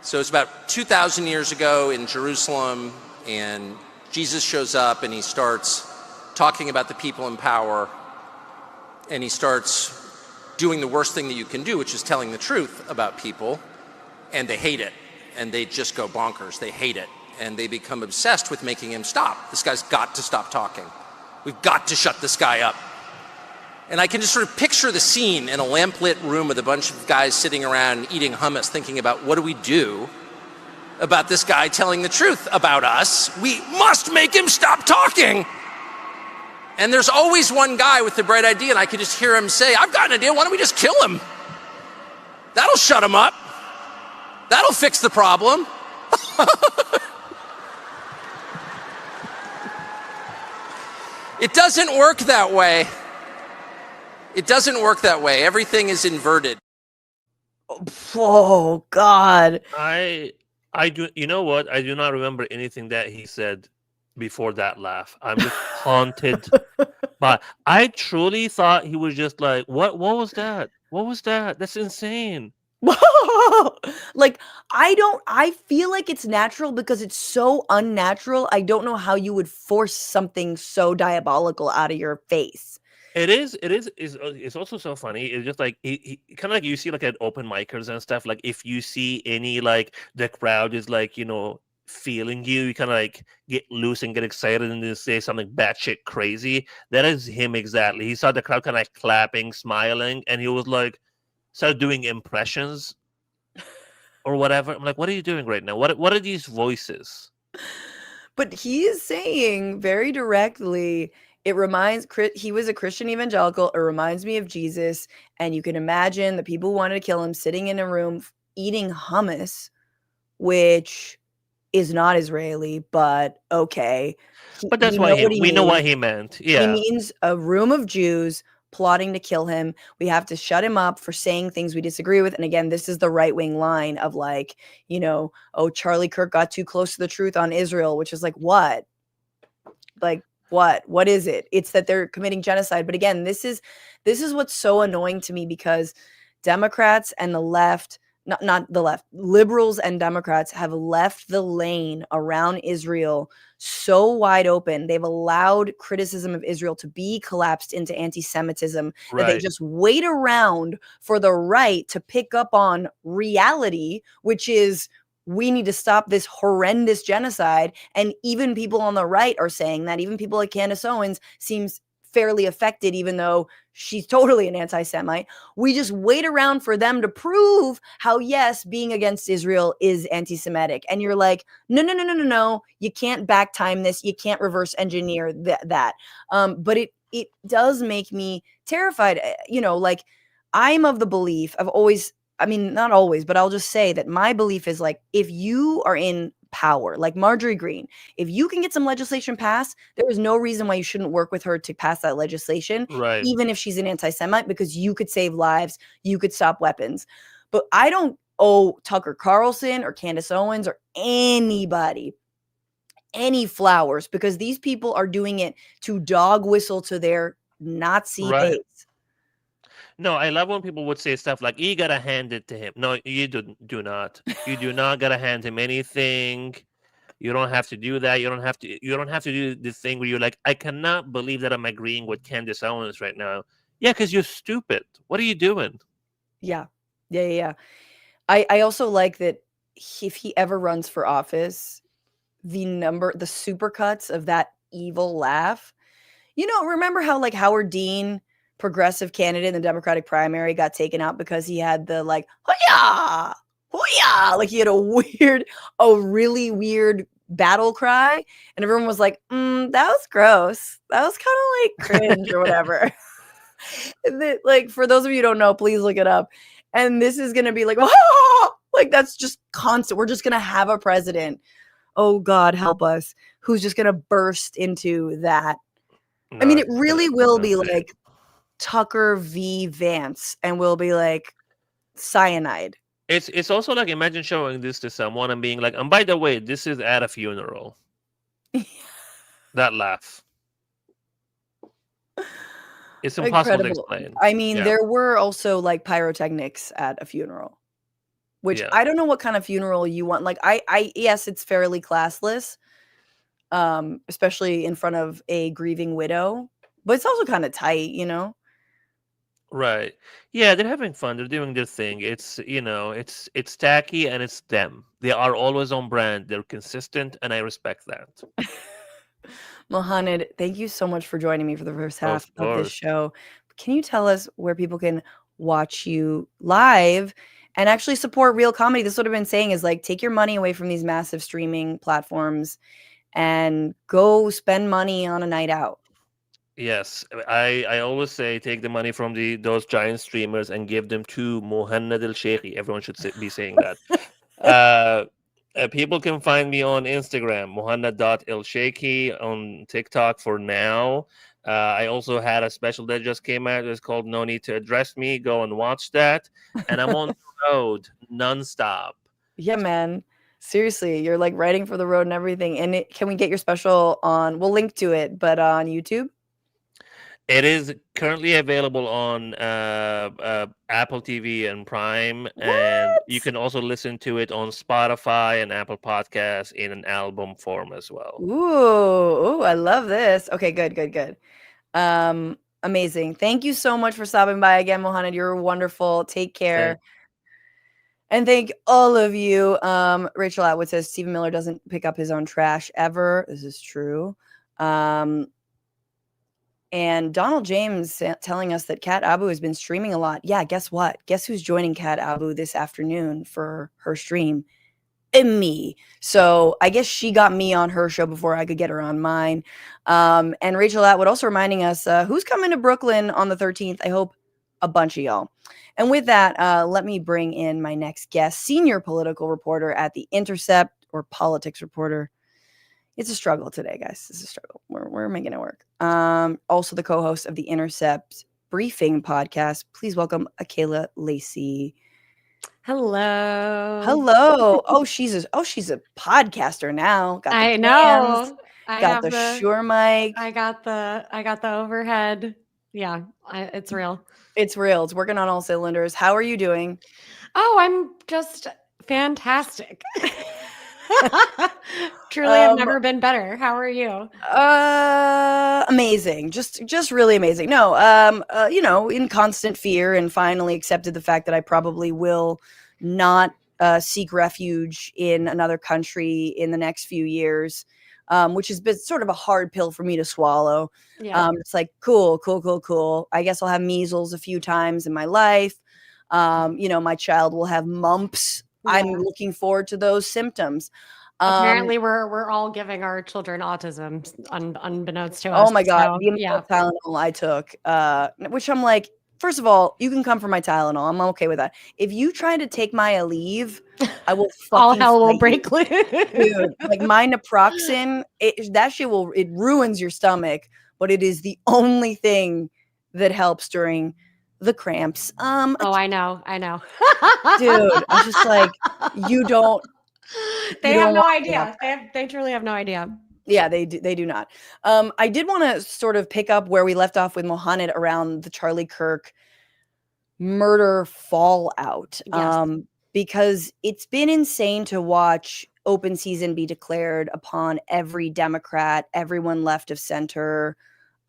So it's about 2,000 years ago in Jerusalem, and Jesus shows up and he starts talking about the people in power, and he starts doing the worst thing that you can do, which is telling the truth about people, and they hate it, and they just go bonkers. They hate it, and they become obsessed with making him stop. This guy's got to stop talking. We've got to shut this guy up. And I can just sort of picture the scene in a lamplit room with a bunch of guys sitting around eating hummus, thinking about what do we do about this guy telling the truth about us? We must make him stop talking. And there's always one guy with the bright idea, and I could just hear him say, I've got an idea, why don't we just kill him? That'll shut him up. That'll fix the problem. It doesn't work that way. It doesn't work that way. Everything is inverted. Oh God. I do. You know what? I do not remember anything that he said before that laugh. I'm just haunted. But I truly thought he was just like, what was that? What was that? That's insane. Like, I feel like it's natural because it's so unnatural. I don't know how you would force something so diabolical out of your face. It's also so funny. It's just like he kind of like you see like at open micers and stuff. Like if you see any like the crowd is like, you know, feeling you kind of like get loose and get excited and then say something batshit crazy. That is him exactly. He saw the crowd kind of like clapping, smiling, and he was like started doing impressions or whatever. I'm like, what are you doing right now? What are these voices? But he is saying very directly, he was a Christian evangelical. It reminds me of Jesus. And you can imagine the people who wanted to kill him sitting in a room eating hummus, which is not Israeli, but okay. But that's why we know what he meant. Yeah. He means a room of Jews plotting to kill him. We have to shut him up for saying things we disagree with. And again, this is the right-wing line of like, you know, oh, Charlie Kirk got too close to the truth on Israel, which is like, what? Like, what is it? It's that they're committing genocide. But again, this is what's so annoying to me, because Democrats and the left, not the left, liberals and Democrats have left the lane around Israel so wide open. They've allowed criticism of Israel to be collapsed into anti-Semitism, that they just wait around for the right to pick up on reality, which is, we need to stop this horrendous genocide. And even people on the right are saying that. Even people like Candace Owens seems fairly affected, even though she's totally an anti-Semite. We just wait around for them to prove how, yes, being against Israel is anti-Semitic. And you're like, no. You can't back time this. You can't reverse engineer that. But it does make me terrified. You know, like, I'm of the belief, not always, but I'll just say that my belief is like, if you are in power, like Marjorie Greene, if you can get some legislation passed, there is no reason why you shouldn't work with her to pass that legislation, even if she's an anti-Semite, because you could save lives, you could stop weapons. But I don't owe Tucker Carlson or Candace Owens or anybody any flowers, because these people are doing it to dog whistle to their Nazi base. No, I love when people would say stuff like, you gotta hand it to him. No, you do not. You do not gotta hand him anything. You don't have to do that. You don't have to do this thing where you're like, I cannot believe that I'm agreeing with Candace Owens right now. Yeah, because you're stupid. What are you doing? Yeah. I also like that if he ever runs for office, the supercuts of that evil laugh. You know, remember how like Howard Dean, progressive candidate in the Democratic primary, got taken out because he had the like, hoo-yah, hoo-yah, like he had a really weird battle cry, and everyone was like, that was gross. That was kind of like cringe or whatever. Like, for those of you who don't know, please look it up. And this is gonna be like, like that's just constant. We're just gonna have a president, oh God help us, who's just gonna burst into that. No, I mean, it really will be like Tucker v. Vance, and we'll be like cyanide. It's also like, imagine showing this to someone and being like, and by the way, this is at a funeral. That laugh. It's impossible to explain. I mean, there were also like pyrotechnics at a funeral, which I don't know what kind of funeral you want. Like, I yes, it's fairly classless, especially in front of a grieving widow, but it's also kind of tight, you know? Right. Yeah, they're having fun. They're doing their thing. It's, you know, it's tacky and it's them. They are always on brand. They're consistent, and I respect that. Mohanad, thank you so much for joining me for the first half of this show. can you tell us where people can watch you live and actually support real comedy? This is what I've been saying is like, take your money away from these massive streaming platforms and go spend money on a night out. Yes, I always say take the money from those giant streamers and give them to Mohanad Elshieky. Everyone should be saying that. People can find me on Instagram, mohanad.elshieky, on TikTok for now. I also had a special that just came out. It's called No Need to Address Me. Go and watch that. And I'm on the road nonstop. Yeah, man. Seriously, you're like writing for the road and everything. And can we get your special on, we'll link to it, but on YouTube? It is currently available on Apple TV and Prime, and you can also listen to it on Spotify and Apple Podcasts in an album form as well. Ooh, I love this. Okay, good. Amazing. Thank you so much for stopping by again, Mohanad. You're wonderful. Take care. And thank all of you. Rachel Atwood says Stephen Miller doesn't pick up his own trash ever. This is true. And Donald James telling us that Kat Abu has been streaming a lot. Yeah, guess what? Guess who's joining Kat Abu this afternoon for her stream? Me. So I guess she got me on her show before I could get her on mine. And Rachel Atwood also reminding us who's coming to Brooklyn on the 13th. I hope a bunch of y'all. And with that, let me bring in my next guest, senior political reporter at The Intercept, or politics reporter. It's a struggle today, guys. It's a struggle. We're making it work. Also the co-host of the Intercept Briefing podcast. Please welcome Akela Lacy. Hello. Oh, she's a podcaster now. Got the I cans, know. I got have the Shure mic. I got the overhead. Yeah, it's real. It's real. It's working on all cylinders. How are you doing? Oh, I'm just fantastic. Truly, I've never been better. How are you? Amazing. Just really amazing. No, in constant fear, and finally accepted the fact that I probably will not seek refuge in another country in the next few years, which has been sort of a hard pill for me to swallow. Yeah. It's like, cool. I guess I'll have measles a few times in my life. My child will have mumps. Yeah. I'm looking forward to those symptoms. Apparently, we're all giving our children autism, unbeknownst to us. Oh my God, So, the amount of Tylenol I took, which I'm like, first of all, you can come for my Tylenol. I'm okay with that. If you try to take my Aleve, I will all fucking hell will fight break you. loose. Dude, like my naproxen, that shit it ruins your stomach, but it is the only thing that helps during the cramps. Oh, I know. Dude, I'm just like, you don't. They you have don't no want idea. They truly have no idea. Yeah, they do not. I did want to sort of pick up where we left off with Mohanad around the Charlie Kirk murder fallout. Yes. Because it's been insane to watch open season be declared upon every Democrat, everyone left of center,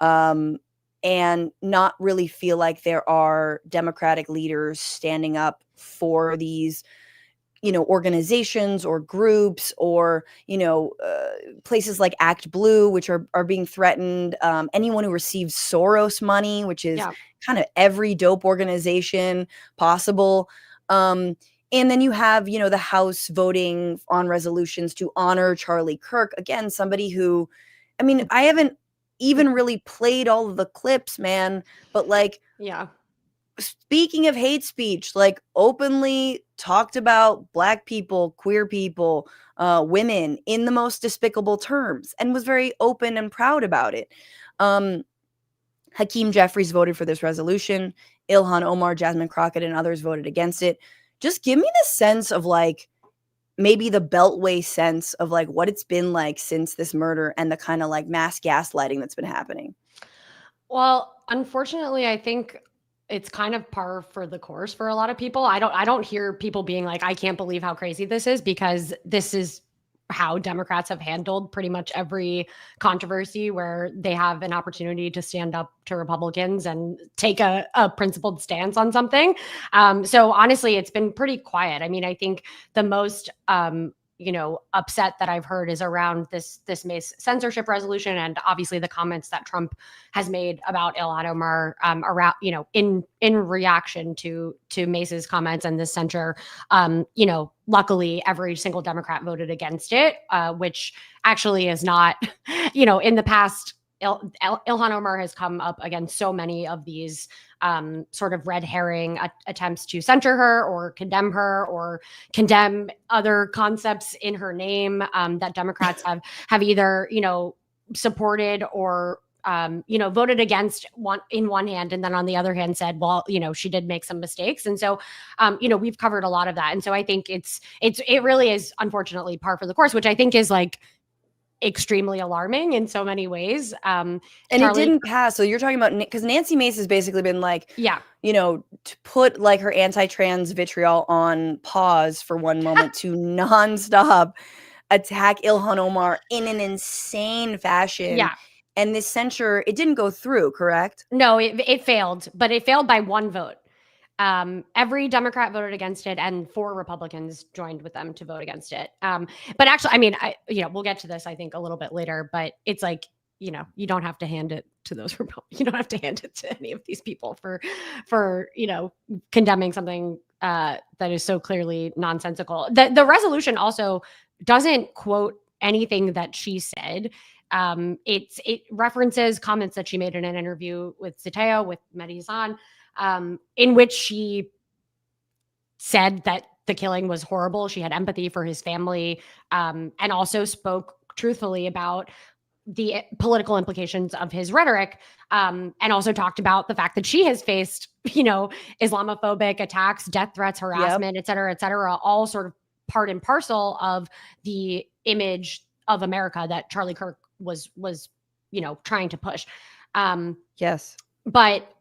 and not really feel like there are Democratic leaders standing up for these organizations or groups or, places like Act Blue, which are being threatened. Anyone who receives Soros money, which is kind of every dope organization possible. And then you have, the House voting on resolutions to honor Charlie Kirk. Again, somebody who, I haven't even really played all of the clips, man, but speaking of hate speech, openly talked about Black people, queer people, women in the most despicable terms, and was very open and proud about it. Hakeem Jeffries voted for this resolution. Ilhan Omar, Jasmine Crockett, and others voted against it. Just give me the sense of maybe the Beltway sense of what it's been like since this murder and the kind of mass gaslighting that's been happening. Well, unfortunately, I think it's kind of par for the course for a lot of people. I don't hear people being like, I can't believe how crazy this is, because this is how Democrats have handled pretty much every controversy where they have an opportunity to stand up to Republicans and take a principled stance on something. So honestly, it's been pretty quiet. I think the most upset that I've heard is around this Mace censorship resolution, and obviously the comments that Trump has made about Ilhan Omar around, in reaction to Mace's comments and this censure. Luckily every single Democrat voted against it, which actually is not, in the past, Ilhan Omar has come up against so many of these sort of red herring attempts to censure her or condemn her or condemn other concepts in her name that Democrats have either, supported or voted against in one hand, and then on the other hand said, well, she did make some mistakes. And so, we've covered a lot of that. And so I think it really is unfortunately par for the course, which I think is like extremely alarming in so many ways. And it didn't pass. So you're talking about, because Nancy Mace has basically been like, to put like her anti-trans vitriol on pause for one moment to nonstop attack Ilhan Omar in an insane fashion. Yeah. And this censure, it didn't go through, correct? No, it failed, but it failed by one vote. Every Democrat voted against it, and 4 Republicans joined with them to vote against it. But actually, I mean, we'll get to this, I think, a little bit later. But it's like, you don't have to hand it to those Republicans. You don't have to hand it to any of these people for condemning something that is so clearly nonsensical. The resolution also doesn't quote anything that she said. It references comments that she made in an interview with Ziteo, with Mehdi Hassan, in which she said that the killing was horrible. She had empathy for his family, and also spoke truthfully about the political implications of his rhetoric, and also talked about the fact that she has faced, Islamophobic attacks, death threats, harassment, et cetera, all sort of part and parcel of the image of America that Charlie Kirk was trying to push. Yes. But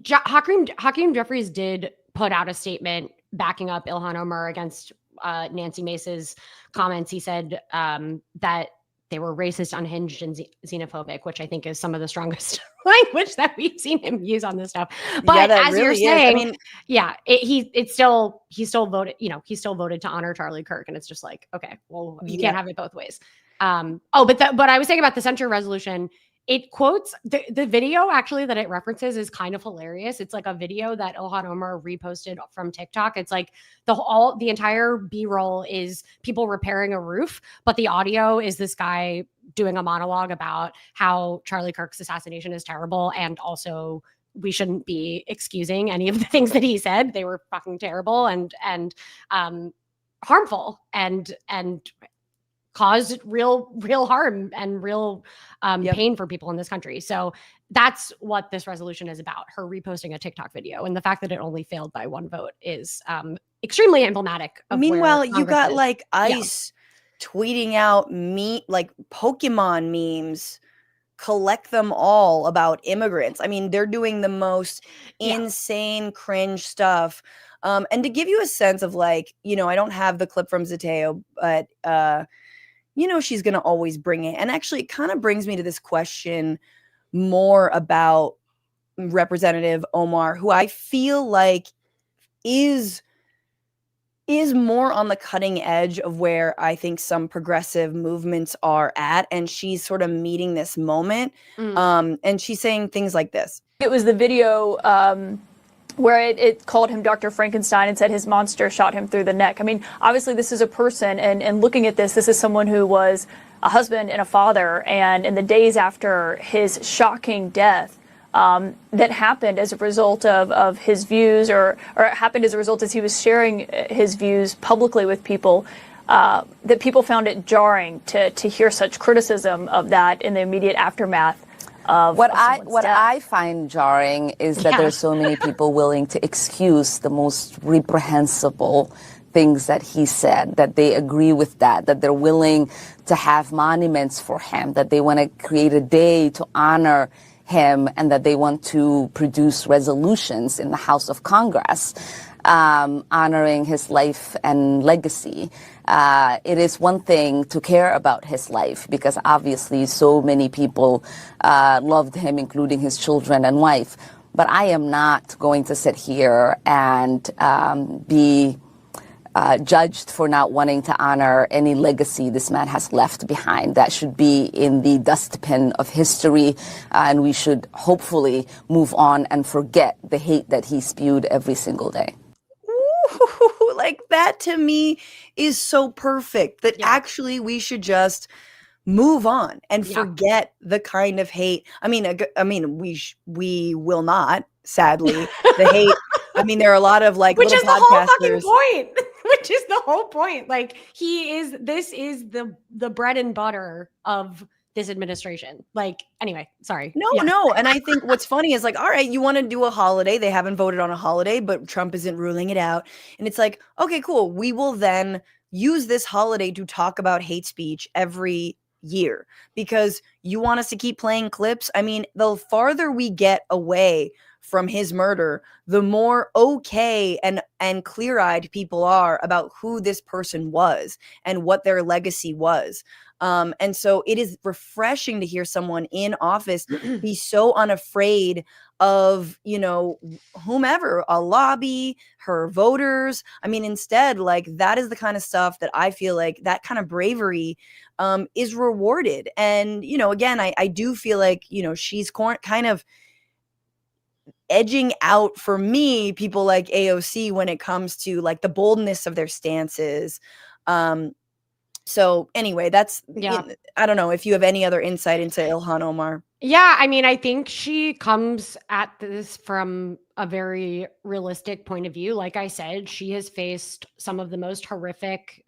Hakeem Jeffries did put out a statement backing up Ilhan Omar against Nancy Mace's comments. He said that they were racist, unhinged, and xenophobic, which I think is some of the strongest language that we've seen him use on this stuff. But as you're saying, he still voted. He still voted to honor Charlie Kirk, and it's just like, okay, well, you can't have it both ways. But I was saying about the censure resolution. It quotes the video actually that it references is kind of hilarious. It's like a video that Ilhan Omar reposted from TikTok. It's like the entire B-roll is people repairing a roof, but the audio is this guy doing a monologue about how Charlie Kirk's assassination is terrible, and also we shouldn't be excusing any of the things that he said. They were fucking terrible and harmful and caused real harm and real pain for people in this country. So that's what this resolution is about, her reposting a TikTok video. And the fact that it only failed by one vote is extremely emblematic of Meanwhile, you got like ICE tweeting out like Pokemon memes, collect them all about immigrants. I mean, they're doing the most insane cringe stuff. And to give you a sense of like, I don't have the clip from Ziteo, but she's going to always bring it. And actually, it kind of brings me to this question more about Representative Omar, who I feel like is more on the cutting edge of where I think some progressive movements are at. And she's sort of meeting this moment. And she's saying things like this. It was the video where it called him Dr. Frankenstein and said his monster shot him through the neck. I mean, obviously this is a person, and looking at this is someone who was a husband and a father, and in the days after his shocking death, that happened as a result of his views, or it happened as a result as he was sharing his views publicly with people, that people found it jarring to hear such criticism of that in the immediate aftermath. What I find jarring is that there's so many people willing to excuse the most reprehensible things that he said, that they agree with that they're willing to have monuments for him, that they want to create a day to honor him, and that they want to produce resolutions in the House of Congress honoring his life and legacy. It is one thing to care about his life, because obviously so many people loved him, including his children and wife. But I am not going to sit here and be judged for not wanting to honor any legacy this man has left behind. That should be in the dustbin of history, and we should hopefully move on and forget the hate that he spewed every single day. Ooh, like that to me is so perfect that actually we should just move on and forget the kind of hate. I mean, we will not, sadly. The hate. I mean, there are a lot of like which is the whole fucking podcasters. point. Which is the whole point. Like this is the bread and butter of this administration. Like, anyway, sorry. No. And I think what's funny is like, all right, you want to do a holiday. They haven't voted on a holiday, but Trump isn't ruling it out. And it's like, okay, cool. We will then use this holiday to talk about hate speech every year because you want us to keep playing clips. I mean, the farther we get away from his murder, the more okay and clear-eyed people are about who this person was and what their legacy was. And so it is refreshing to hear someone in office be so unafraid of, whomever, a lobby, her voters. I mean, instead, like that is the kind of stuff that I feel like that kind of bravery is rewarded. And, again, I do feel like, she's kind of edging out for me people like AOC when it comes to like the boldness of their stances. So anyway, that's, I don't know if you have any other insight into Ilhan Omar. Yeah, I mean, I think she comes at this from a very realistic point of view. Like I said, she has faced some of the most horrific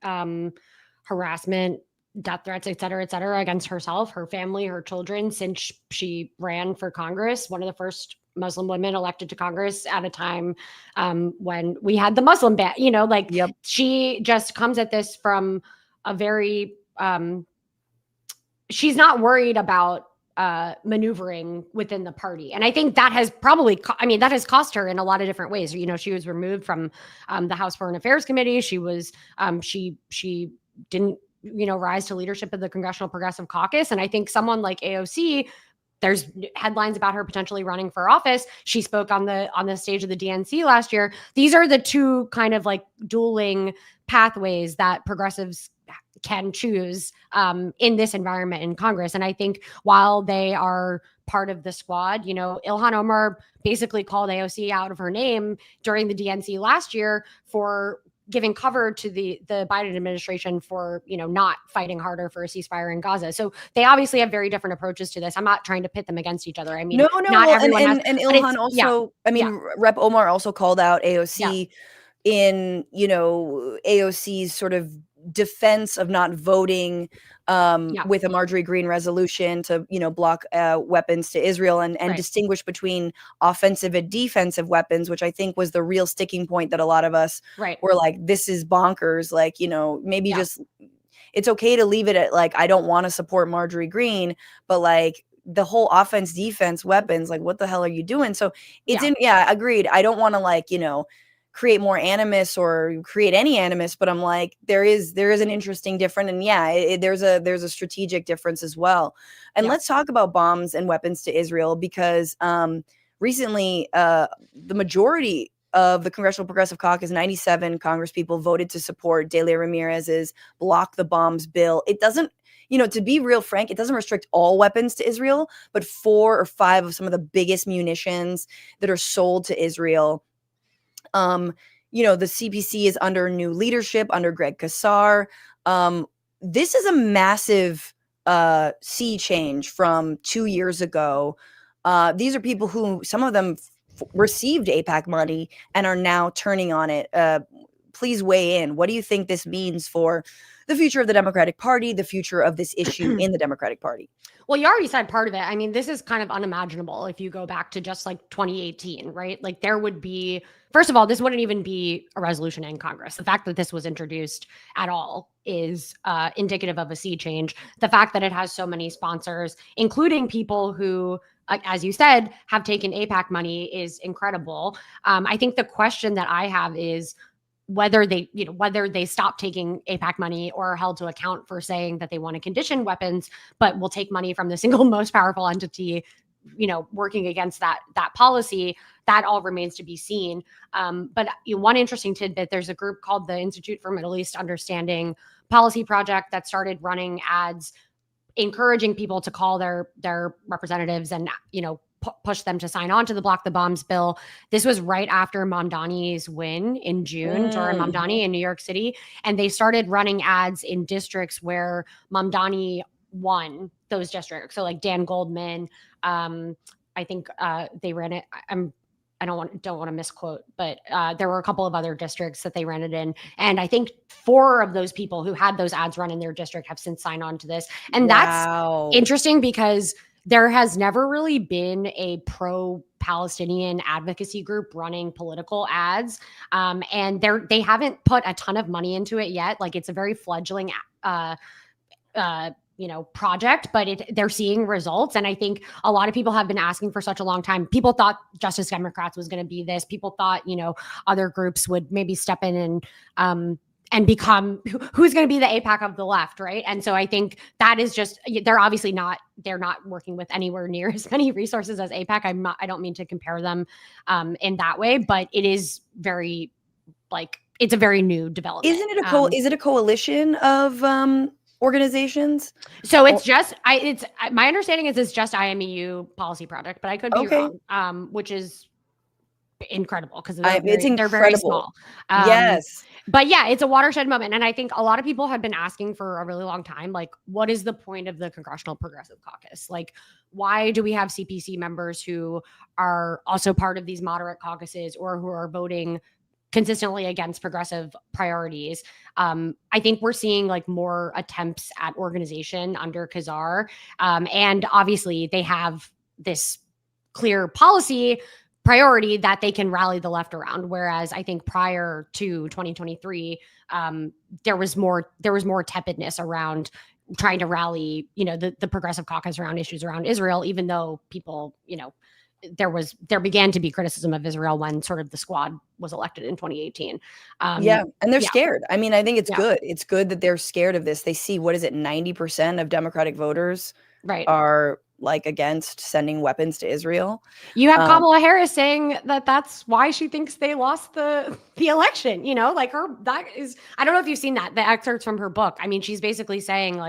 harassment, death threats, et cetera, against herself, her family, her children since she ran for Congress. One of the first Muslim women elected to Congress at a time when we had the Muslim ban, she just comes at this from a very, she's not worried about maneuvering within the party. And I think that has probably, that has cost her in a lot of different ways. She was removed from the House Foreign Affairs Committee. She was, she didn't, rise to leadership of the Congressional Progressive Caucus. And I think someone like AOC, there's headlines about her potentially running for office. She spoke on the stage of the DNC last year. These are the two kind of like dueling pathways that progressives can choose in this environment in Congress. And I think while they are part of the squad, Ilhan Omar basically called AOC out of her name during the DNC last year for giving cover to the Biden administration for, not fighting harder for a ceasefire in Gaza. So they obviously have very different approaches to this. I'm not trying to pit them against each other. I mean, not everyone has. And Ilhan also, Rep. Omar also called out AOC in, AOC's sort of defense of not voting with a Marjorie Greene resolution to, block weapons to Israel and distinguish between offensive and defensive weapons, which I think was the real sticking point that a lot of us were like, this is bonkers. Like, maybe just it's okay to leave it at like, I don't want to support Marjorie Greene, but like the whole offense, defense, weapons, like what the hell are you doing? So it's agreed. I don't want to like, create more animus or create any animus, but I'm like, there is an interesting difference. And there's a strategic difference as well. And let's talk about bombs and weapons to Israel, because recently the majority of the Congressional Progressive Caucus, 97 congresspeople, voted to support Delia Ramirez's Block the Bombs bill. It doesn't, to be real frank, it doesn't restrict all weapons to Israel, but 4 or 5 of some of the biggest munitions that are sold to Israel. The CPC is under new leadership under Greg Kassar. This is a massive sea change from 2 years ago. These are people who, some of them received AIPAC money and are now turning on it. Please weigh in. What do you think this means for the future of the Democratic Party, the future of this issue in the Democratic Party? Well, you already said part of it. I mean, this is kind of unimaginable if you go back to just like 2018, right? Like there would be, first of all, this wouldn't even be a resolution in Congress. The fact that this was introduced at all is indicative of a sea change. The fact that it has so many sponsors, including people who, as you said, have taken AIPAC money is incredible. I think the question that I have is whether they stop taking AIPAC money or are held to account for saying that they want to condition weapons, but will take money from the single most powerful entity working against that policy. That all remains to be seen. But one interesting tidbit, there's a group called the Institute for Middle East Understanding Policy Project that started running ads encouraging people to call their representatives and, push them to sign on to the Block the Bombs bill. This was right after Mamdani's win in June, Zohran Mamdani in New York City. And they started running ads in districts where Mamdani won those districts. So like Dan Goldman, I think they ran it. I don't want to misquote, but there were a couple of other districts that they ran it in. And I think 4 of those people who had those ads run in their district have since signed on to this. And that's interesting because there has never really been a pro-Palestinian advocacy group running political ads. And they haven't put a ton of money into it yet. Like it's a very fledgling project, but they're seeing results. And I think a lot of people have been asking for such a long time. People thought Justice Democrats was going to be this. People thought, other groups would maybe step in and become who's going to be the AIPAC of the left, right? And so I think that is just, they're not working with anywhere near as many resources as AIPAC. I don't mean to compare them in that way, but it is very, it's a very new development. Is it a coalition of organizations? So it's my understanding is it's just IMEU Policy Project, but I could be wrong, which is incredible because they're very small. Yes. But yeah, it's a watershed moment. And I think a lot of people have been asking for a really long time, like, what is the point of the Congressional Progressive Caucus? Like, why do we have CPC members who are also part of these moderate caucuses or who are voting consistently against progressive priorities? I think we're seeing more attempts at organization under Khazar. And obviously they have this clear policy priority that they can rally the left around. Whereas I think prior to 2023, there was more tepidness around trying to rally, the progressive caucus around issues around Israel, even though people, there began to be criticism of Israel when sort of the squad was elected in 2018. And they're scared. I mean, I think it's good. It's good that they're scared of this. They see, 90% of Democratic voters are against sending weapons to Israel. You have Kamala Harris saying that that's why she thinks they lost the election. That is, I don't know if you've seen that, the excerpts from her book. I mean, she's basically saying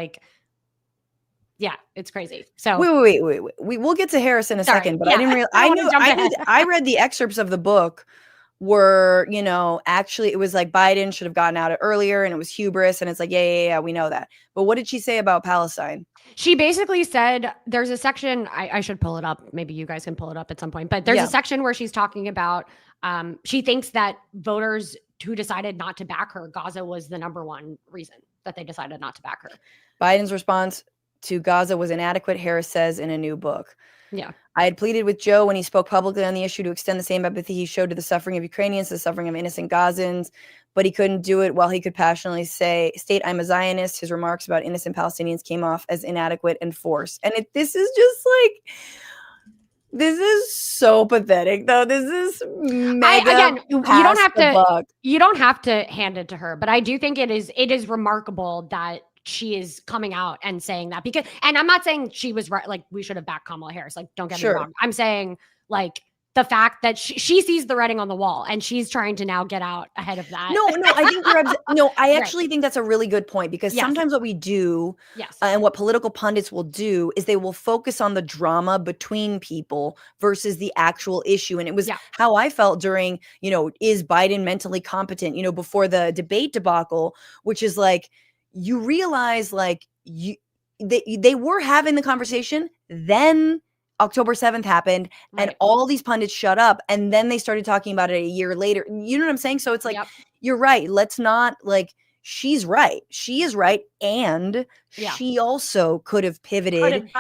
yeah, it's crazy. So wait. We'll get to Harris in a second, but I didn't realize. I read the excerpts of the book were, actually it was Biden should have gotten out earlier and it was hubris. And it's yeah, we know that. But what did she say about Palestine? She basically said there's a section, I should pull it up. Maybe you guys can pull it up at some point, but there's a section where she's talking about, she thinks that voters who decided not to back her, Gaza was the number one reason that they decided not to back her. Biden's response to Gaza was inadequate, Harris says in a new book. Yeah. I had pleaded with Joe when he spoke publicly on the issue to extend the same empathy he showed to the suffering of Ukrainians, the suffering of innocent Gazans, but he couldn't do it while he could passionately state I'm a Zionist. His remarks about innocent Palestinians came off as inadequate and forced. And this is just this is so pathetic, though. This is mega. You don't have to hand it to her, but I do think it is remarkable that she is coming out and saying that and I'm not saying she was right. We should have backed Kamala Harris. Don't get me wrong. I'm saying the fact that she sees the writing on the wall and she's trying to now get out ahead of that. No, I think I actually think that's a really good point because sometimes what we do and what political pundits will do is they will focus on the drama between people versus the actual issue. And it was how I felt during, is Biden mentally competent, before the debate debacle, which is you realize they were having the conversation, then October 7th happened and all these pundits shut up and then they started talking about it a year later. You know what I'm saying? So it's you're right. Let's not she's right. She is right. And she also could have pivoted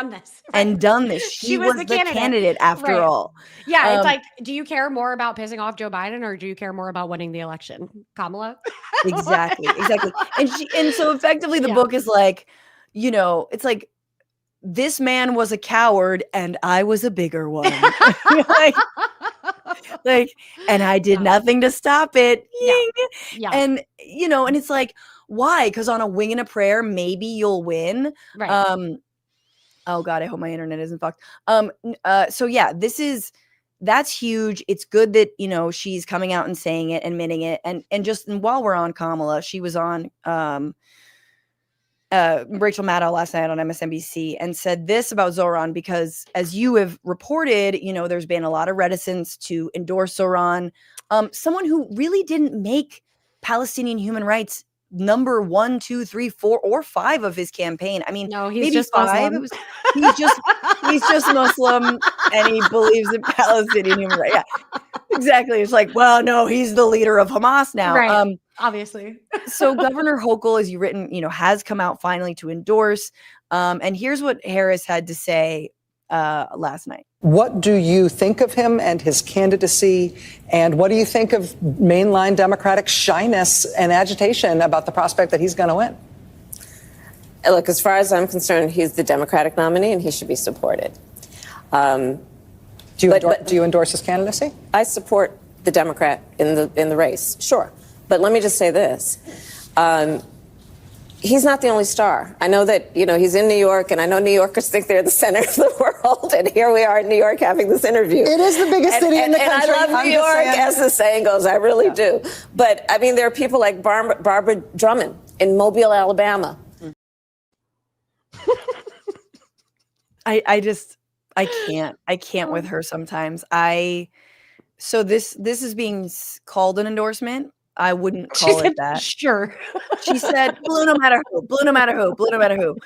and done this. She was the candidate after all. Yeah. It's do you care more about pissing off Joe Biden or do you care more about winning the election? Kamala? Exactly. And so effectively the book is it's this man was a coward and I was a bigger one. And I did nothing to stop it. Yeah. And, and it's why? Because on a wing and a prayer, maybe you'll win. Right. Oh God, I hope my internet isn't fucked. So yeah, that's huge. It's good that, you know, she's coming out and saying it, admitting it. And while we're on Kamala, she was on Rachel Maddow last night on MSNBC and said this about Zohran, because as you have reported, you know, there's been a lot of reticence to endorse Zohran, someone who really didn't make Palestinian human rights number 1, 2, 3, 4, or 5 of his campaign. I mean, No, he's maybe just 5. Muslim. He's just Muslim, and he believes in Palestinian human rights. Yeah, exactly. It's like, well, no, he's the leader of Hamas now. Right. Obviously. So Governor Hochul, as you written, you know, has come out finally to endorse. And here's what Harris had to say last night. What do you think of him and his candidacy? And what do you think of mainline Democratic shyness and agitation about the prospect that he's going to win? Look, as far as I'm concerned, he's the Democratic nominee and he should be supported. Do you endorse his candidacy? I support the Democrat in the race, sure. But let me just say this. He's not the only star. I know that, you know, he's in New York, and I know New Yorkers think they're the center of the world, and here we are in New York having this interview. It is the biggest city in the country. And I love New York, as the saying goes. I really do. But, I mean, there are people like Barbara Drummond in Mobile, Alabama. I can't with her sometimes. So this is being called an endorsement. I wouldn't call it that. Sure. She said, blue no matter who, blue no matter who, blue no matter who.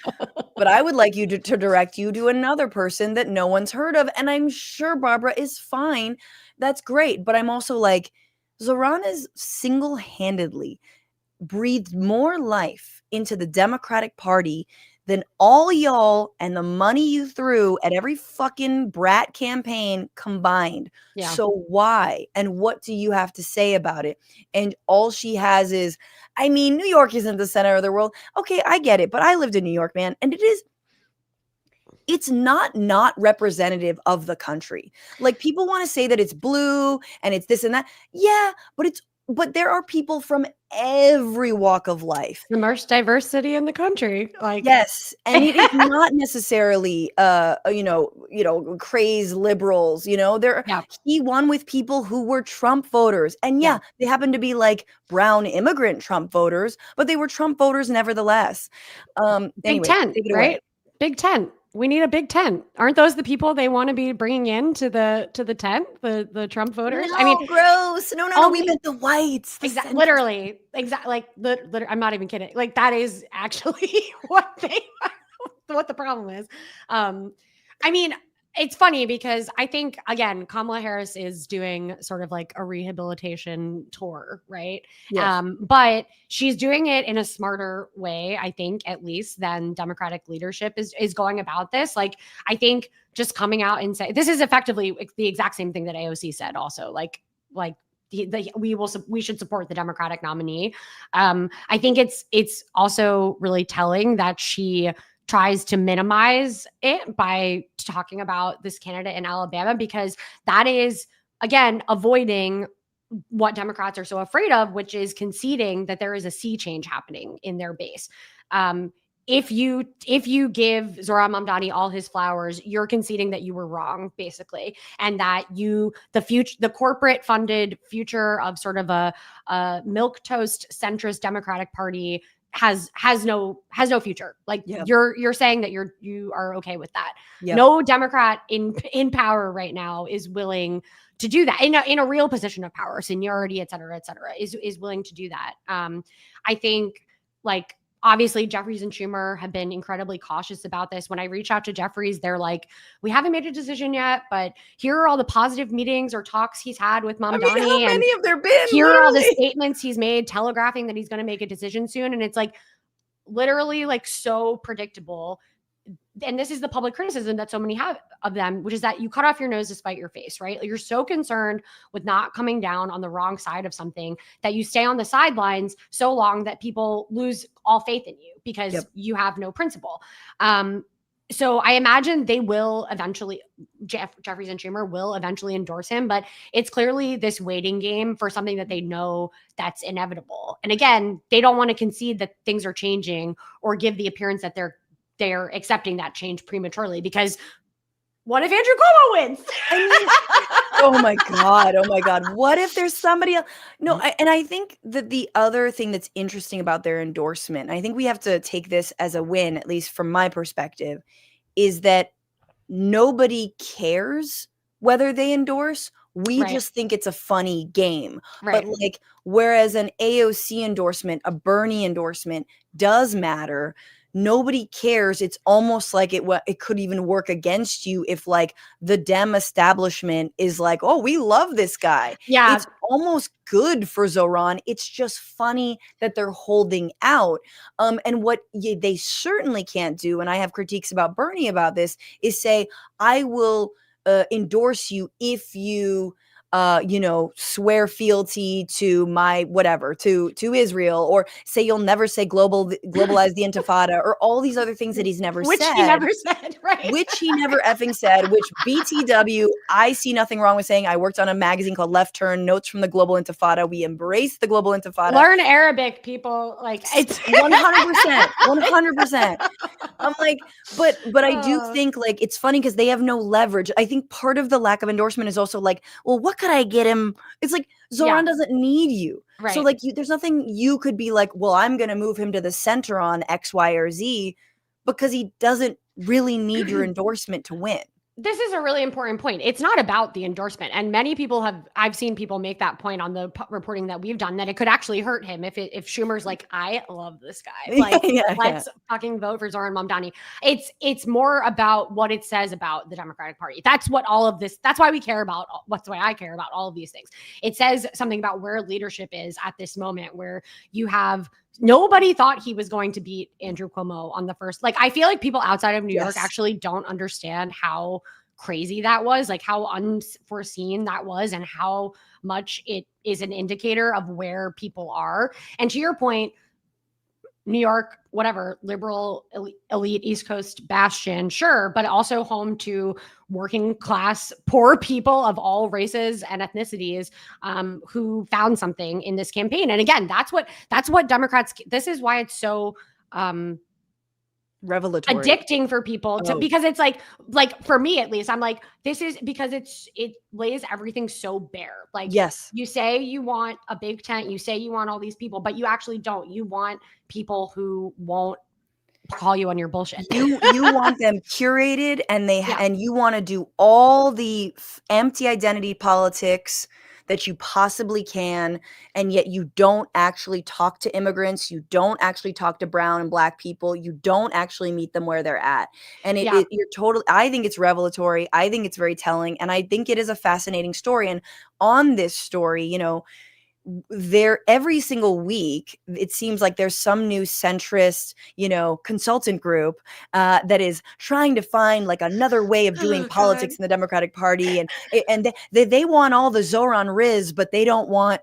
But I would like you to direct you to another person that no one's heard of. And I'm sure Barbara is fine. That's great. But I'm also like, Zohran is single-handedly breathed more life into the Democratic Party than all y'all and the money you threw at every fucking brat campaign combined. Yeah. So why? And what do you have to say about it? And all she has is, I mean, New York isn't the center of the world. Okay, I get it, but I lived in New York, man. And it's not representative of the country. Like, people want to say that it's blue and it's this and that. Yeah, but there are people from every walk of life. The most diverse city in the country. Like, yes. And it is not necessarily, crazed liberals, he won with people who were Trump voters. And they happen to be like brown immigrant Trump voters, but they were Trump voters nevertheless. Big tent, right? Big tent. We need a big tent. Aren't those the people they want to be bringing in to the tent, the Trump voters? No, I mean, gross. No, we meant the whites. Exactly. Literally. Exactly. Like, I'm not even kidding. Like, that is actually what the problem is. I mean, it's funny because I think, again, Kamala Harris is doing sort of like a rehabilitation tour, right? Yes. But she's doing it in a smarter way, I think, at least, than Democratic leadership is going about this. Like, I think just coming out and say, this is effectively the exact same thing that AOC said also, we should support the Democratic nominee. I think it's also really telling that she tries to minimize it by talking about this candidate in Alabama, because that is, again, avoiding what Democrats are so afraid of, which is conceding that there is a sea change happening in their base. If you give Zohran Mamdani all his flowers, you're conceding that you were wrong, basically, and that the corporate funded future of sort of a milquetoast centrist Democratic Party has no future. Like, you're saying that you are okay with that. Yep. No Democrat in power right now is willing to do that in a real position of power, seniority, et cetera, is willing to do that. I think, like, obviously Jeffries and Schumer have been incredibly cautious about this. When I reach out to Jeffries, they're like, we haven't made a decision yet, but here are all the positive meetings or talks he's had with Mamdani. I mean, how many have there been? Here are all the statements he's made telegraphing that he's going to make a decision soon. And it's like, literally, like, so predictable. And this is the public criticism that so many have of them, which is that you cut off your nose to spite your face, right? Like, you're so concerned with not coming down on the wrong side of something that you stay on the sidelines so long that people lose all faith in you because you have no principle. So I imagine they will eventually, Jeffries and Schumer will eventually endorse him, but it's clearly this waiting game for something that they know that's inevitable. And again, they don't want to concede that things are changing or give the appearance that they're they're accepting that change prematurely, because what if Andrew Cuomo wins? I mean, oh my God. What if there's somebody else? No, and I think that the other thing that's interesting about their endorsement, I think we have to take this as a win, at least from my perspective, is that nobody cares whether they endorse. We just think it's a funny game. But like, whereas an AOC endorsement, a Bernie endorsement does matter, nobody cares. It's almost like it could even work against you if like the Dem establishment is like, oh, we love this guy. Yeah. It's almost good for Zohran. It's just funny that they're holding out. And what they certainly can't do, and I have critiques about Bernie about this, is say, I will endorse you if you swear fealty to my whatever, to Israel, or say you'll never say globalize the Intifada, or all these other things that he's never said. Which he never said, right? Which he never effing said, which BTW, I see nothing wrong with saying. I worked on a magazine called Left Turn, Notes from the Global Intifada. We embrace the Global Intifada. Learn Arabic, people. Like, it's 100%. I'm like, but I do think like it's funny because they have no leverage. I think part of the lack of endorsement is also like, well, what could I get him? It's like Zohran doesn't need you. Right. So like there's nothing you could be like, well, I'm going to move him to the center on X, Y, or Z, because he doesn't really need your endorsement to win. This is a really important point. It's not about the endorsement. And many people I've seen people make that point on the reporting that we've done, that it could actually hurt him if Schumer's like, I love this guy. Like, let's fucking vote for Zohran Mamdani. It's more about what it says about the Democratic Party. That's what all of this, that's why we care about, what's why I care about all of these things. It says something about where leadership is at this moment, where you have nobody thought he was going to beat Andrew Cuomo on the first. Like, I feel like people outside of New York actually don't understand how crazy that was, like how unforeseen that was, and how much it is an indicator of where people are. And to your point, New York, whatever, liberal, elite, East Coast bastion, sure, but also home to working class, poor people of all races and ethnicities who found something in this campaign. And again, that's what Democrats, this is why it's so revelatory, addicting for people to, because it's like for me at least, I'm like, this is because it lays everything so bare. Like, yes, you say you want a big tent, you say you want all these people, but you actually don't. You want people who won't call you on your bullshit. You want them curated, and and you want to do all the empty identity politics that you possibly can, and yet you don't actually talk to immigrants, you don't actually talk to brown and black people, you don't actually meet them where they're at. And you're totally, I think it's revelatory, I think it's very telling, and I think it is a fascinating story. And on this story, there every single week, it seems like there's some new centrist, consultant group that is trying to find like another way of doing politics in the Democratic Party. And they want all the Zohran Riz, but they don't want,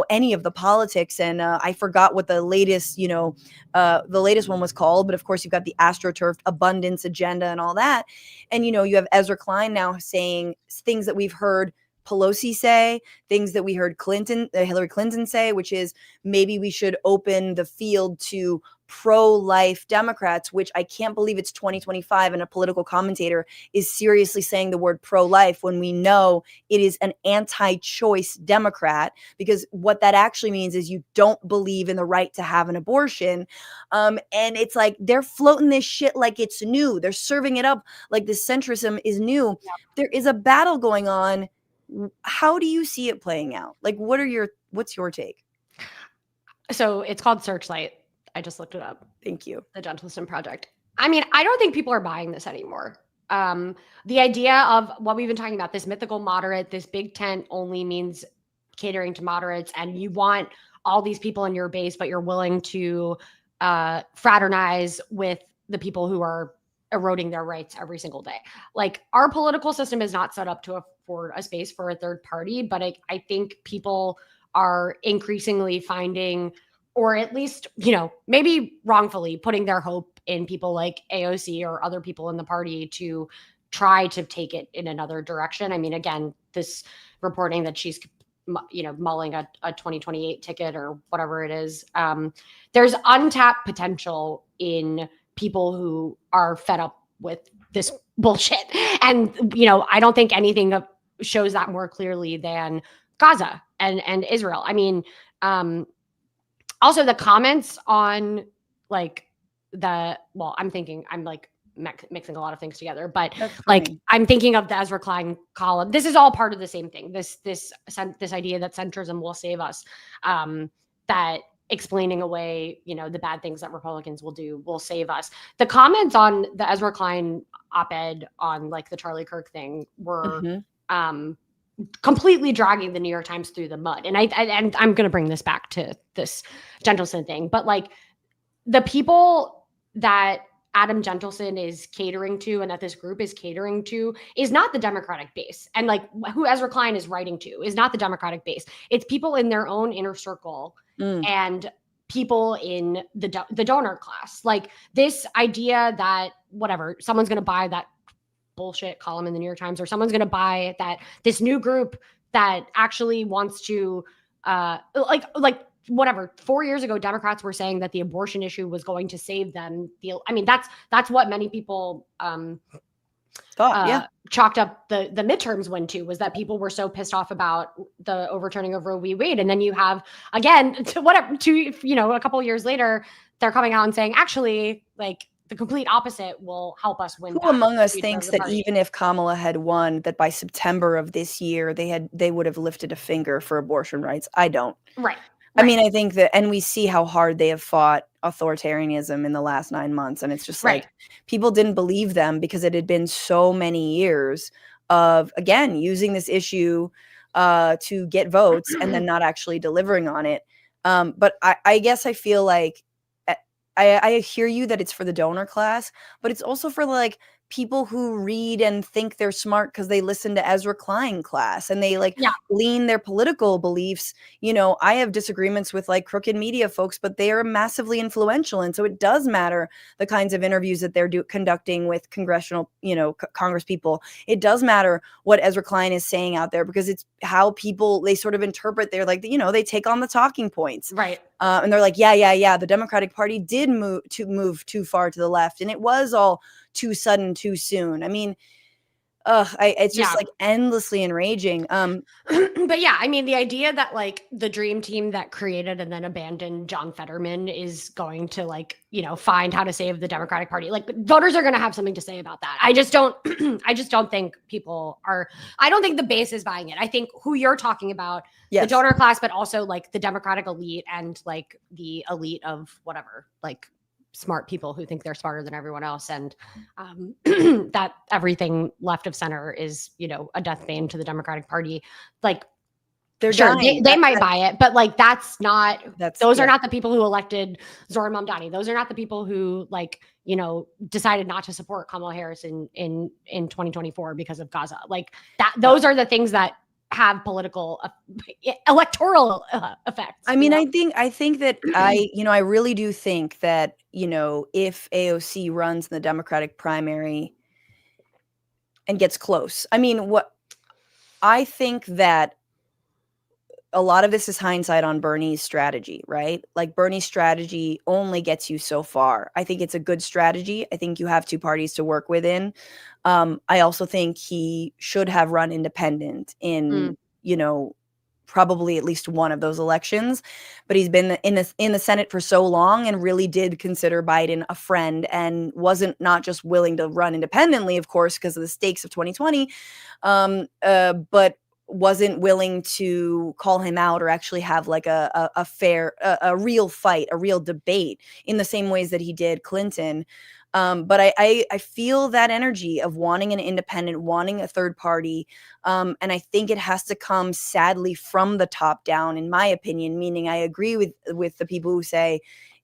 any of the politics. And I forgot what the latest one was called, but of course you've got the AstroTurf abundance agenda and all that. And, you have Ezra Klein now saying things that we've heard Pelosi say, things that we heard Hillary Clinton say, which is maybe we should open the field to pro-life Democrats, which I can't believe it's 2025 and a political commentator is seriously saying the word pro-life when we know it is an anti-choice Democrat, because what that actually means is you don't believe in the right to have an abortion. And it's like they're floating this shit like it's new. They're serving it up like this centrism is new. Yeah. There is a battle going on. How do you see it playing out? Like, what's your take? So it's called Searchlight. I just looked it up. Thank you. The Gentleson Project. I mean, I don't think people are buying this anymore. The idea of what we've been talking about, this mythical moderate, this big tent only means catering to moderates, and you want all these people in your base, but you're willing to fraternize with the people who are eroding their rights every single day. Like, our political system is not set up to afford a space for a third party, but I think people are increasingly finding, or at least, maybe wrongfully putting their hope in people like AOC or other people in the party to try to take it in another direction. I mean, again, this reporting that she's, mulling a 2028 ticket or whatever it is, there's untapped potential in people who are fed up with this bullshit. And, I don't think anything shows that more clearly than Gaza and Israel. I mean, also the comments on like I'm mixing a lot of things together, but I'm thinking of the Ezra Klein column. This is all part of the same thing. This idea that centrism will save us, that explaining away, the bad things that Republicans will do will save us. The comments on the Ezra Klein op-ed on like the Charlie Kirk thing were completely dragging the New York Times through the mud. And I'm going to bring this back to this Gentleson thing, but like the people that Adam Gentleson is catering to and that this group is catering to is not the Democratic base. And like who Ezra Klein is writing to is not the Democratic base. It's people in their own inner circle and people in the donor class. Like this idea that someone's going to buy that bullshit column in the New York Times, or someone's going to buy that this new group that actually wants to 4 years ago, Democrats were saying that the abortion issue was going to save them. That's what many people chalked up the midterms win to, was that people were so pissed off about the overturning of Roe v. Wade. And then you have, again, a couple of years later, they're coming out and saying, actually, like, the complete opposite will help us win. Who among us thinks that even if Kamala had won, that by September of this year, they would have lifted a finger for abortion rights? I don't. Right. I mean, I think that, and we see how hard they have fought authoritarianism in the last 9 months. And it's just like, people didn't believe them because it had been so many years of, again, using this issue to get votes and then not actually delivering on it. But I guess I feel like, I hear you that it's for the donor class, but it's also for like people who read and think they're smart because they listen to Ezra Klein class and they lean their political beliefs. I have disagreements with like crooked media folks, but they are massively influential. And so it does matter the kinds of interviews that they're conducting with congressional, Congress people. It does matter what Ezra Klein is saying out there, because it's how people, they sort of interpret, they're like, they take on the talking points. Right. And they're like, yeah. The Democratic Party did move too far to the left, and it was all too sudden, too soon. I mean, it's just like endlessly enraging. But yeah, I mean, the idea that like the dream team that created and then abandoned John Fetterman is going to like, find how to save the Democratic Party. Like voters are going to have something to say about that. I just don't think people are, I don't think the base is buying it. I think who you're talking about, the donor class, but also like the Democratic elite and like the elite of whatever, like smart people who think they're smarter than everyone else, and that everything left of center is a death bane to the Democratic Party. Like they're sure they might buy it, but like those are not the people who elected Zohran Mamdani. Those are not the people who like decided not to support Kamala Harris in 2024 because of Gaza. Like that, those are the things that have political electoral effects. I mean, I think that I really do think that, if AOC runs in the Democratic primary and gets close, I think that a lot of this is hindsight on Bernie's strategy, right? Like Bernie's strategy only gets you so far. I think it's a good strategy. I think you have two parties to work within. I also think he should have run independent in, probably at least one of those elections, but he's been in the Senate for so long and really did consider Biden a friend and wasn't not just willing to run independently, of course, because of the stakes of 2020, but wasn't willing to call him out or actually have like a fair, a real fight, a real debate in the same ways that he did Clinton. But I feel that energy of wanting an independent, wanting a third party. And I think it has to come sadly from the top down, in my opinion, meaning I agree with the people who say,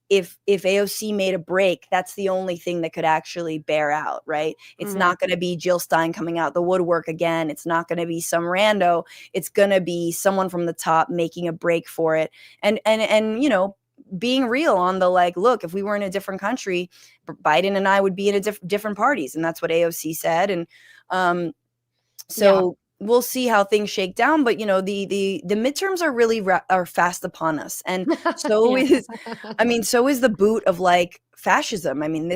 if AOC made a break, that's the only thing that could actually bear out, right? It's not going to be Jill Stein coming out the woodwork again. It's not going to be some rando. It's going to be someone from the top making a break for it. And being real on the like, look, if we were in a different country, Biden and I would be in a different parties. And that's what AOC said. And we'll see how things shake down. But, the midterms are are fast upon us. And so is the boot of like fascism. I mean,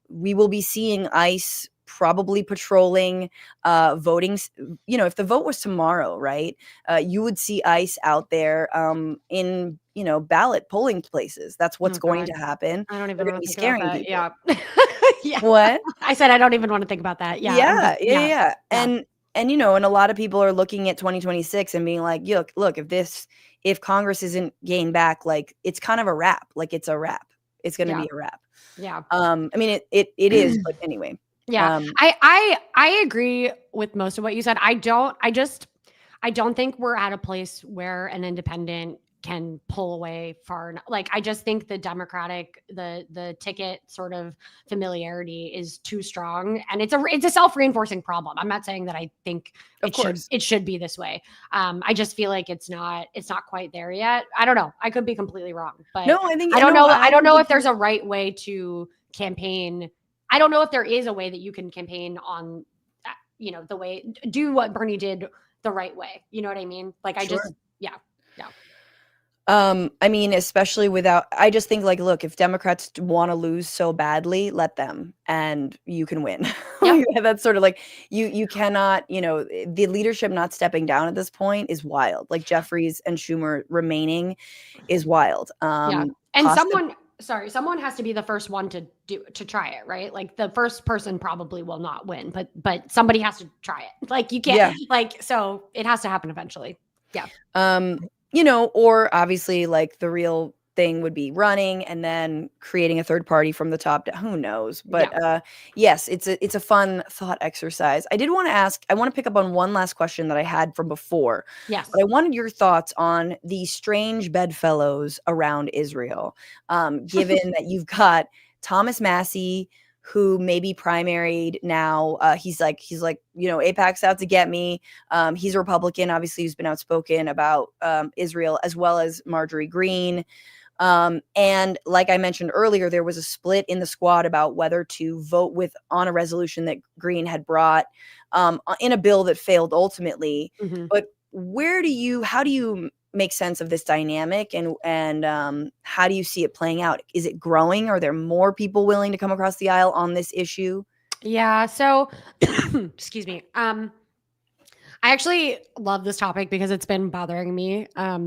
we will be seeing ICE probably patrolling, voting. If the vote was tomorrow, right, you would see ICE out there in, ballot polling places. That's what's going to happen. I don't They're even going want to to be think about scaring that. people. Yeah. What? I said I don't even want to think about that. Yeah. Yeah. And a lot of people are looking at 2026 and being like, look, if Congress isn't gained back, like, it's kind of a wrap. Like, it's a wrap. It's going to be a wrap. Yeah. I mean, it is, but anyway. Yeah. I agree with most of what you said. I don't think we're at a place where an independent can pull away far enough. Like, I just think the Democratic, the ticket sort of familiarity is too strong, and it's a self-reinforcing problem. I'm not saying that I think it should be this way. I just feel like it's not quite there yet. I don't know. I could be completely wrong, but no, I think I don't know. I don't know if there's a right way to campaign. I don't know if there is a way that you can campaign on, the way, do what Bernie did the right way. You know what I mean? Like, yeah. I mean, especially I just think, like, look, if Democrats want to lose so badly, let them, and you can win. Yep. That's sort of like, you cannot, the leadership not stepping down at this point is wild. Like, Jeffries and Schumer remaining is wild. And someone has to be the first one to try it, right? Like, the first person probably will not win, but somebody has to try it. Like, you can't, so it has to happen eventually. Yeah. Or obviously, like, the real thing would be running and then creating a third party from the top down. Who knows? But yes, it's a fun thought exercise. I did want to ask, I want to pick up on one last question that I had from before. Yes. But I wanted your thoughts on the strange bedfellows around Israel, given that you've got Thomas Massie, who may be primaried now. He's like, AIPAC's out to get me. He's a Republican, obviously, who's been outspoken about Israel, as well as Marjorie Greene. And like I mentioned earlier, there was a split in the squad about whether to vote on a resolution that Greene had brought in a bill that failed ultimately. Mm-hmm. But how do you make sense of this dynamic, and how do you see it playing out? Is it growing? Are there more people willing to come across the aisle on this issue? Yeah. So, excuse me. I actually love this topic because it's been bothering me. Yeah.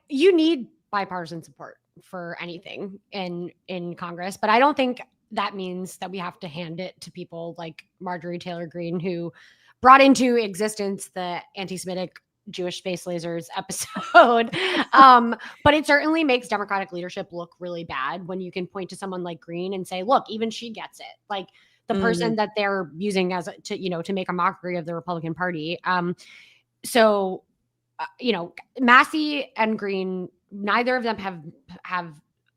You need bipartisan support for anything in Congress, but I don't think that means that we have to hand it to people like Marjorie Taylor Greene, who brought into existence the anti-Semitic Jewish space lasers episode. But it certainly makes Democratic leadership look really bad when you can point to someone like Greene and say, look, even she gets it. Like, the person that they're using to make a mockery of the Republican Party. Massie and Greene, neither of them have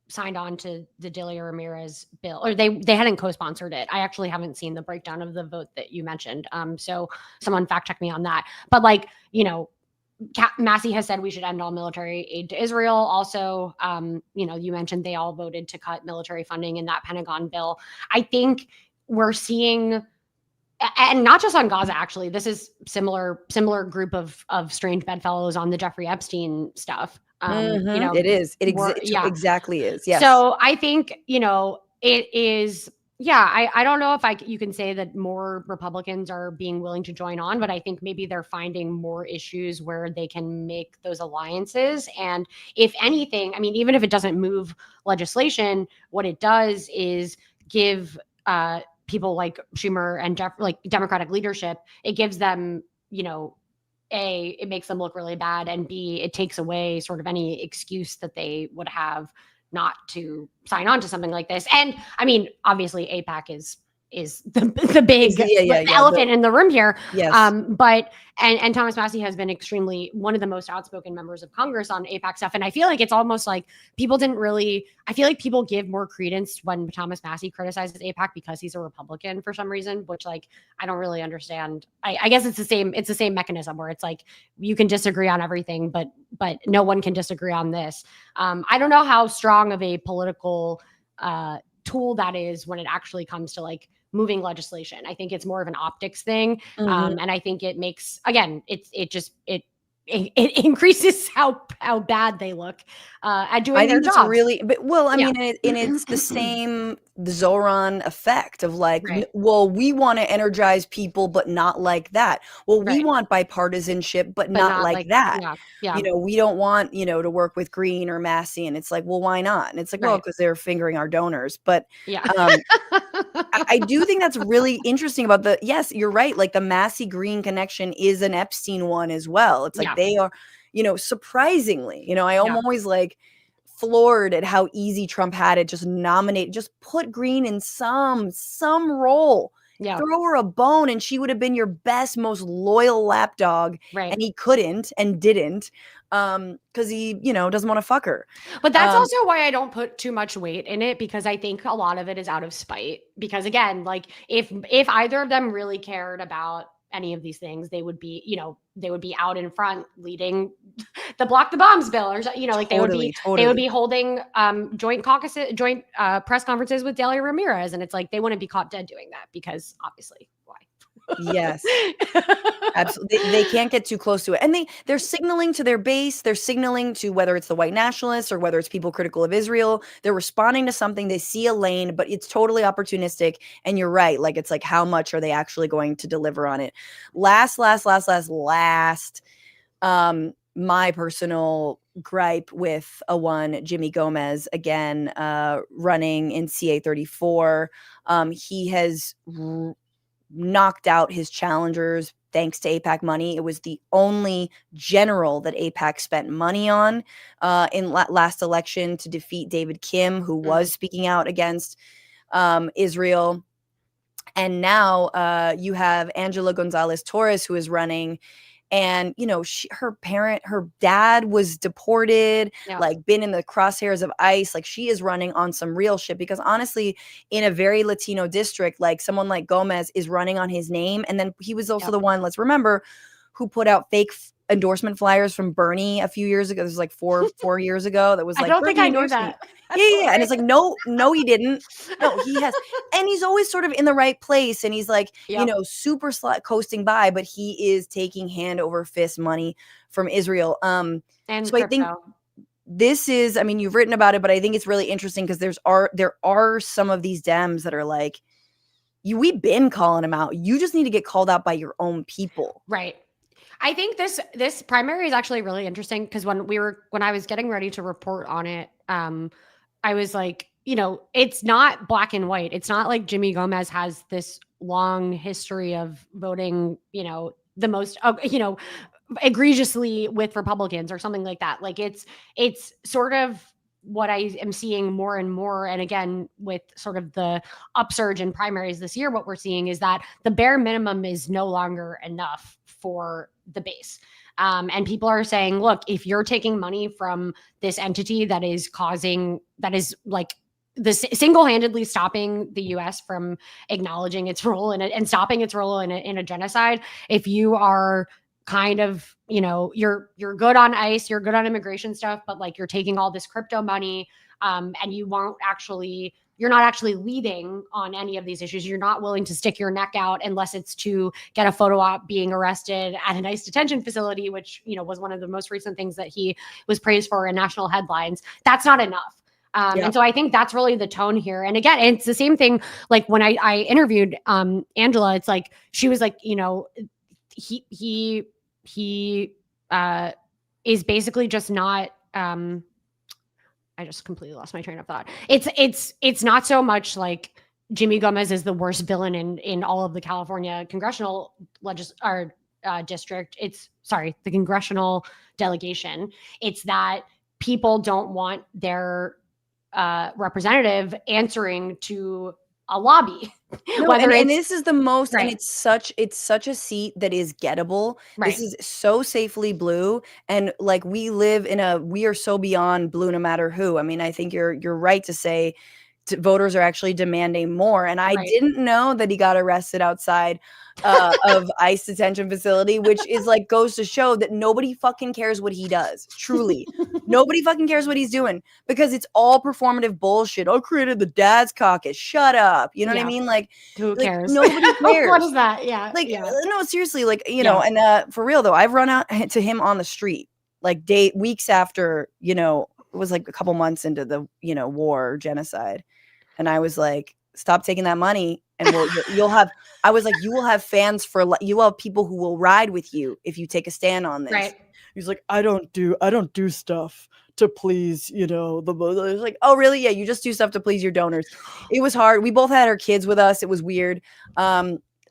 signed on to the Delia Ramirez bill, or they hadn't co-sponsored it. I actually haven't seen the breakdown of the vote that you mentioned. So someone fact check me on that. But Massie has said we should end all military aid to Israel. Also, you mentioned they all voted to cut military funding in that Pentagon bill. I think we're seeing, and not just on Gaza, actually, this is similar group of strange bedfellows on the Jeffrey Epstein stuff. It is. It exactly is. Yes. So I think, it is. Yeah. I don't know if you can say that more Republicans are being willing to join on, but I think maybe they're finding more issues where they can make those alliances. And if anything, I mean, even if it doesn't move legislation, what it does is give people like Schumer and Democratic leadership, it gives them, A, it makes them look really bad, and B, it takes away sort of any excuse that they would have not to sign on to something like this. And I mean, obviously AIPAC is the big elephant in the room here. Yes. But Thomas Massie has been one of the most outspoken members of Congress on AIPAC stuff. And I feel like it's almost like I feel like people give more credence when Thomas Massie criticizes AIPAC because he's a Republican for some reason, which I don't really understand. I guess it's the same mechanism where it's like, you can disagree on everything, but no one can disagree on this. I don't know how strong of a political tool that is when it actually comes to moving legislation. I think it's more of an optics thing. And I think it makes, again, it it increases how bad they look at doing their it's jobs. really, but well, I Yeah. mean, and it's the same Zohran effect of like, Right. well, we want to energize people, but not like that. Well, we Right. want bipartisanship, but But not not like like that. yeah. You know, we don't want, to work with Green or Massey. And it's like, well, why not? And it's like, well, Right. because they're fingering our donors. But Yeah. I do think that's really interesting about yes, you're right. Like the Massey Green connection is an Epstein one as well. It's like Yeah. they are, surprisingly, I'm Yeah. always like floored at how easy Trump had it. Just put Green in some role. Yeah. Throw her a bone and she would have been your best, most loyal lapdog. Right. And he couldn't and didn't because he, doesn't want to fuck her. But that's also why I don't put too much weight in it, because I think a lot of it is out of spite. Because again, like if either of them really cared about any of these things, they would be, they would be out in front leading the Block the Bombs bill, or like they would be holding joint press conferences with Delia Ramirez, and it's like they wouldn't be caught dead doing that, because obviously why? Yes, absolutely. They can't get too close to it. And they're signaling to their base. They're signaling to whether it's the white nationalists or whether it's people critical of Israel. They're responding to something. They see a lane, but it's totally opportunistic. And you're right. Like, it's like, how much are they actually going to deliver on it? Last, my personal gripe with Jimmy Gomez, again, running in CA 34. He has knocked out his challengers thanks to AIPAC money. It was the only general that AIPAC spent money on in last election to defeat David Kim, who was speaking out against Israel. And now you have Angela Gonzalez Torres, who is running. And, her dad was deported, like been in the crosshairs of ICE. Like, she is running on some real shit, because honestly, in a very Latino district, like someone like Gomez is running on his name. And then he was also the one, let's remember, who put out fake endorsement flyers from Bernie a few years ago. This was like four years ago. That was like, I don't think I knew that. Yeah. And it's like, no, he didn't. No, he has. And he's always sort of in the right place. And he's like, super coasting by, but he is taking hand over fist money from Israel. And so crypto. I think this is, I mean, you've written about it, but I think it's really interesting because there are some of these Dems that are like, we've been calling them out. You just need to get called out by your own people. Right. I think this primary is actually really interesting, because when I was getting ready to report on it, I was like, it's not black and white. It's not like Jimmy Gomez has this long history of voting, the most, egregiously with Republicans or something like that. Like it's sort of what I am seeing more and more. And again, with sort of the upsurge in primaries this year, what we're seeing is that the bare minimum is no longer enough for the base. And people are saying, look, if you're taking money from this entity that is like this single-handedly stopping the U.S. from acknowledging its role and stopping its role in a genocide, if you are kind of, you're good on ICE, you're good on immigration stuff, but like you're taking all this crypto money, and you're not actually leading on any of these issues. You're not willing to stick your neck out unless it's to get a photo op being arrested at an ICE detention facility, which, was one of the most recent things that he was praised for in national headlines. That's not enough. And so I think that's really the tone here. And again, it's the same thing. Like when I interviewed Angela, it's like, she was like, he is basically just not, I just completely lost my train of thought. It's not so much like Jimmy Gomez is the worst villain in all of the California congressional district. The congressional delegation. It's that people don't want their representative answering to a lobby. No, and this is the most, right. And it's such a seat that is gettable. Right. This is so safely blue, and like we are so beyond blue no matter who. I mean, I think you're right to say voters are actually demanding more. And I didn't know that he got arrested outside of ICE detention facility, which is like goes to show that nobody fucking cares what he does. Truly, nobody fucking cares what he's doing because it's all performative bullshit. I created the Dad's Caucus. Shut up. You know what I mean? Like, who cares? Nobody cares. What is that? Yeah. Like, yeah. no, seriously. Like, you know, and for real though, I've run out to him on the street like weeks after, you know, it was like a couple months into the, you know, war genocide. And I was like, stop taking that money and you'll have, I was like, you will have fans you will have people who will ride with you if you take a stand on this. Right. He's like, I don't do stuff to please, you know, the was like, oh really? Yeah. You just do stuff to please your donors. It was hard. We both had our kids with us. It was weird.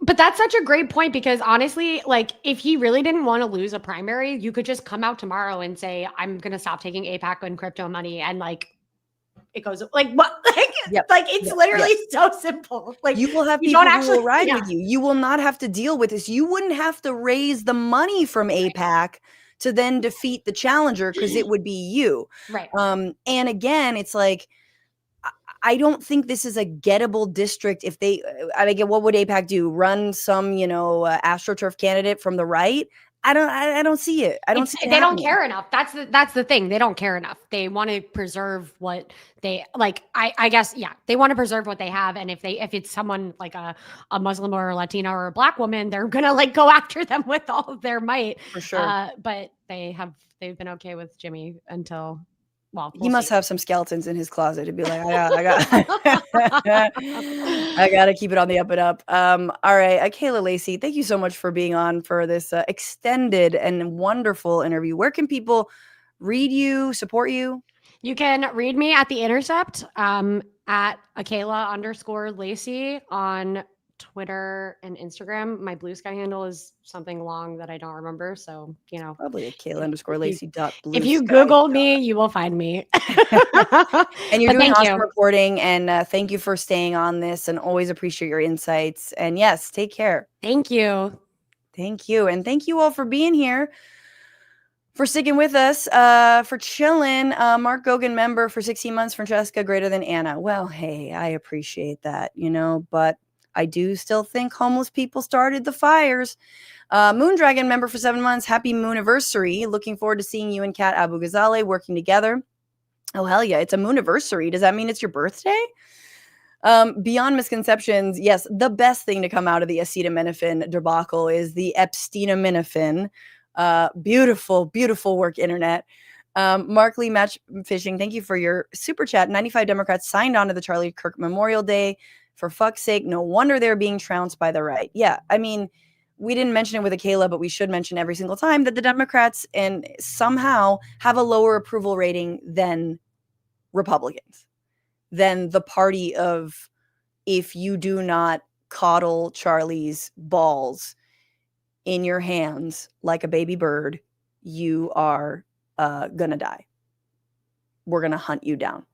But that's such a great point because honestly, like if he really didn't want to lose a primary, you could just come out tomorrow and say, I'm going to stop taking APAC and crypto money. And like, it goes like what? Like it's literally so simple. Like you will have people who will ride with you. You will not have to deal with this. You wouldn't have to raise the money from APAC to then defeat the challenger because it would be you. Right. And again, it's like I don't think this is a gettable district. If they, I get what would APAC do? Run some, you know, AstroTurf candidate from the right? I don't see it. I don't see it they happening. don't care enough. That's the thing. They don't care enough. They want to preserve what they like. I guess, yeah, they want to preserve what they have. And if it's someone like a Muslim or a Latina or a Black woman, they're going to like go after them with all of their might. For sure. But they've been okay with Jimmy until, well, he must have some skeletons in his closet to be like, I got to keep it on the up and up. All right. Akela Lacy, thank you so much for being on for this extended and wonderful interview. Where can people read you, support you? You can read me at The Intercept at Akela_Lacy on Twitter and Instagram. My Blue Sky handle is something long that I don't remember. So, you know, probably Akela_Lacy. If you Google me, you will find me. And you're doing awesome reporting. And thank you for staying on this and always appreciate your insights. And yes, take care. Thank you. Thank you. And thank you all for being here, for sticking with us, for chilling. Mark Gogan member for 16 months, Francesca greater than Anna. Well, hey, I appreciate that, you know, but I do still think homeless people started the fires. Moondragon member for 7 months. Happy Mooniversary. Looking forward to seeing you and Kat Abu Ghazaleh working together. Oh, hell yeah. It's a Mooniversary. Does that mean it's your birthday? Beyond misconceptions, yes, the best thing to come out of the acetaminophen debacle is the Epsteinaminophen. Beautiful, beautiful work, internet. Mark Lee Match Fishing, thank you for your super chat. 95 Democrats signed on to the Charlie Kirk Memorial Day. For fuck's sake, no wonder they're being trounced by the right. Yeah, I mean, we didn't mention it with Akela, but we should mention every single time that the Democrats and somehow have a lower approval rating than Republicans, than the party of if you do not coddle Charlie's balls in your hands like a baby bird, you are gonna die. We're gonna hunt you down.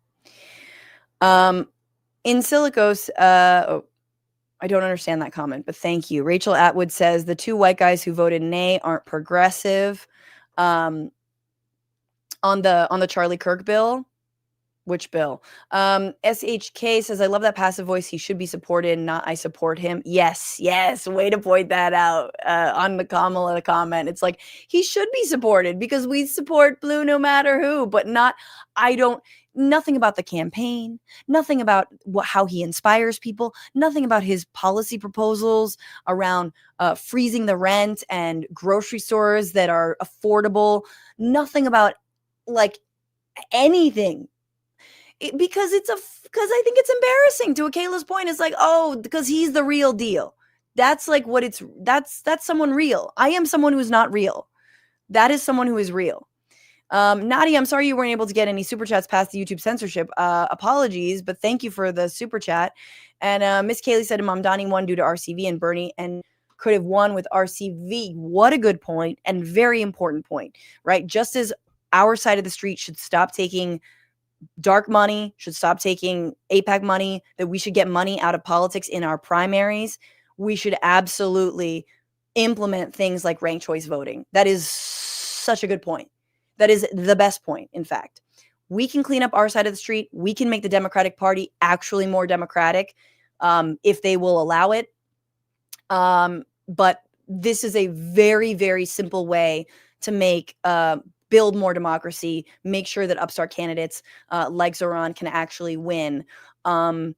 In Silicos, I don't understand that comment, but thank you. Rachel Atwood says the two white guys who voted nay aren't progressive. On the Charlie Kirk bill. Which bill? SHK says, I love that passive voice. He should be supported, not I support him. Yes. Way to point that out on the Kamala comment. It's like, he should be supported because we support blue no matter who, but not, nothing about the campaign, nothing about how he inspires people, nothing about his policy proposals around freezing the rent and grocery stores that are affordable, nothing about like anything. Because I think it's embarrassing. To Akela's point, it's like, oh, because he's the real deal. That's like what that's someone real. I am someone who is not real. That is someone who is real. Nadia, I'm sorry you weren't able to get any super chats past the YouTube censorship. Apologies, but thank you for the super chat. And Miss Kaylee said Mamdani won due to RCV and Bernie and could have won with RCV. What a good point and very important point, right? Just as our side of the street should stop taking dark money, should stop taking APAC money, that we should get money out of politics in our primaries, we should absolutely implement things like ranked choice voting. That is such a good point. That is the best point, in fact. We can clean up our side of the street. We can make the Democratic Party actually more democratic if they will allow it. But this is a very, very simple way to make build more democracy, make sure that upstart candidates like Zohran can actually win. And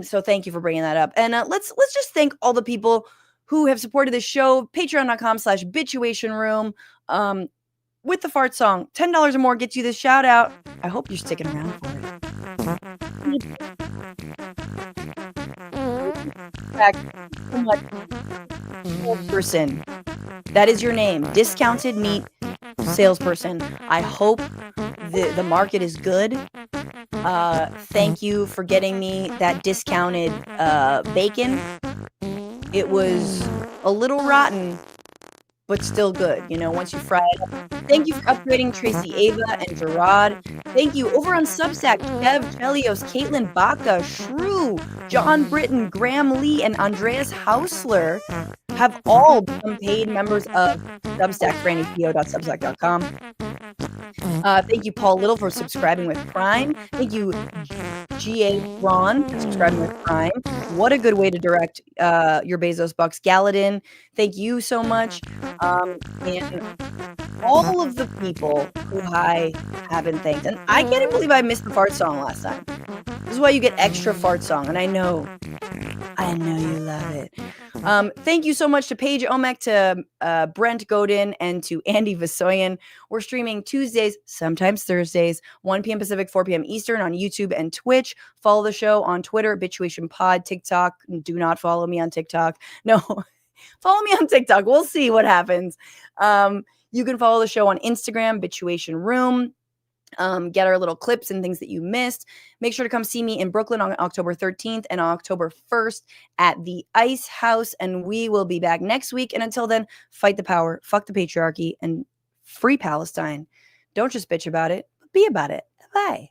so thank you for bringing that up. And let's just thank all the people who have supported this show. Patreon.com/Bitchuation Room. With the fart song, $10 or more gets you this shout out. I hope you're sticking around for it. Person. That is your name. Discounted meat salesperson. I hope the market is good. Thank you for getting me that discounted bacon. It was a little rotten, but still good, once you fry it up. Thank you for upgrading Tracy Ava and Gerard. Thank you over on Substack, Kev, Chelios, Caitlin Baca, Shrew, John Britton, Graham Lee, and Andreas Hausler have all become paid members of Substack, frannypo.substack.com. Thank you, Paul Little, for subscribing with Prime. Thank you, G.A. Ron, for subscribing with Prime. What a good way to direct your Bezos bucks. Galadin, thank you so much. And all of the people who I haven't thanked. And I can't believe I missed the fart song last time. This is why you get extra fart song. And I know you love it. Thank you so much to Paige, Oamek, to Brent, Godin, and to Andy Vasoyan. We're streaming Tuesdays, sometimes Thursdays, 1 p.m. Pacific, 4 p.m. Eastern on YouTube and Twitch. Follow the show on Twitter, Bitchuation Pod, TikTok. Do not follow me on TikTok. No, follow me on TikTok. We'll see what happens. You can follow the show on Instagram, Bitchuation Room. Get our little clips and things that you missed. Make sure to come see me in Brooklyn on October 13th and October 1st at the Ice House. And we will be back next week. And until then, fight the power, fuck the patriarchy, and free Palestine. Don't just bitch about it, but be about it. Bye.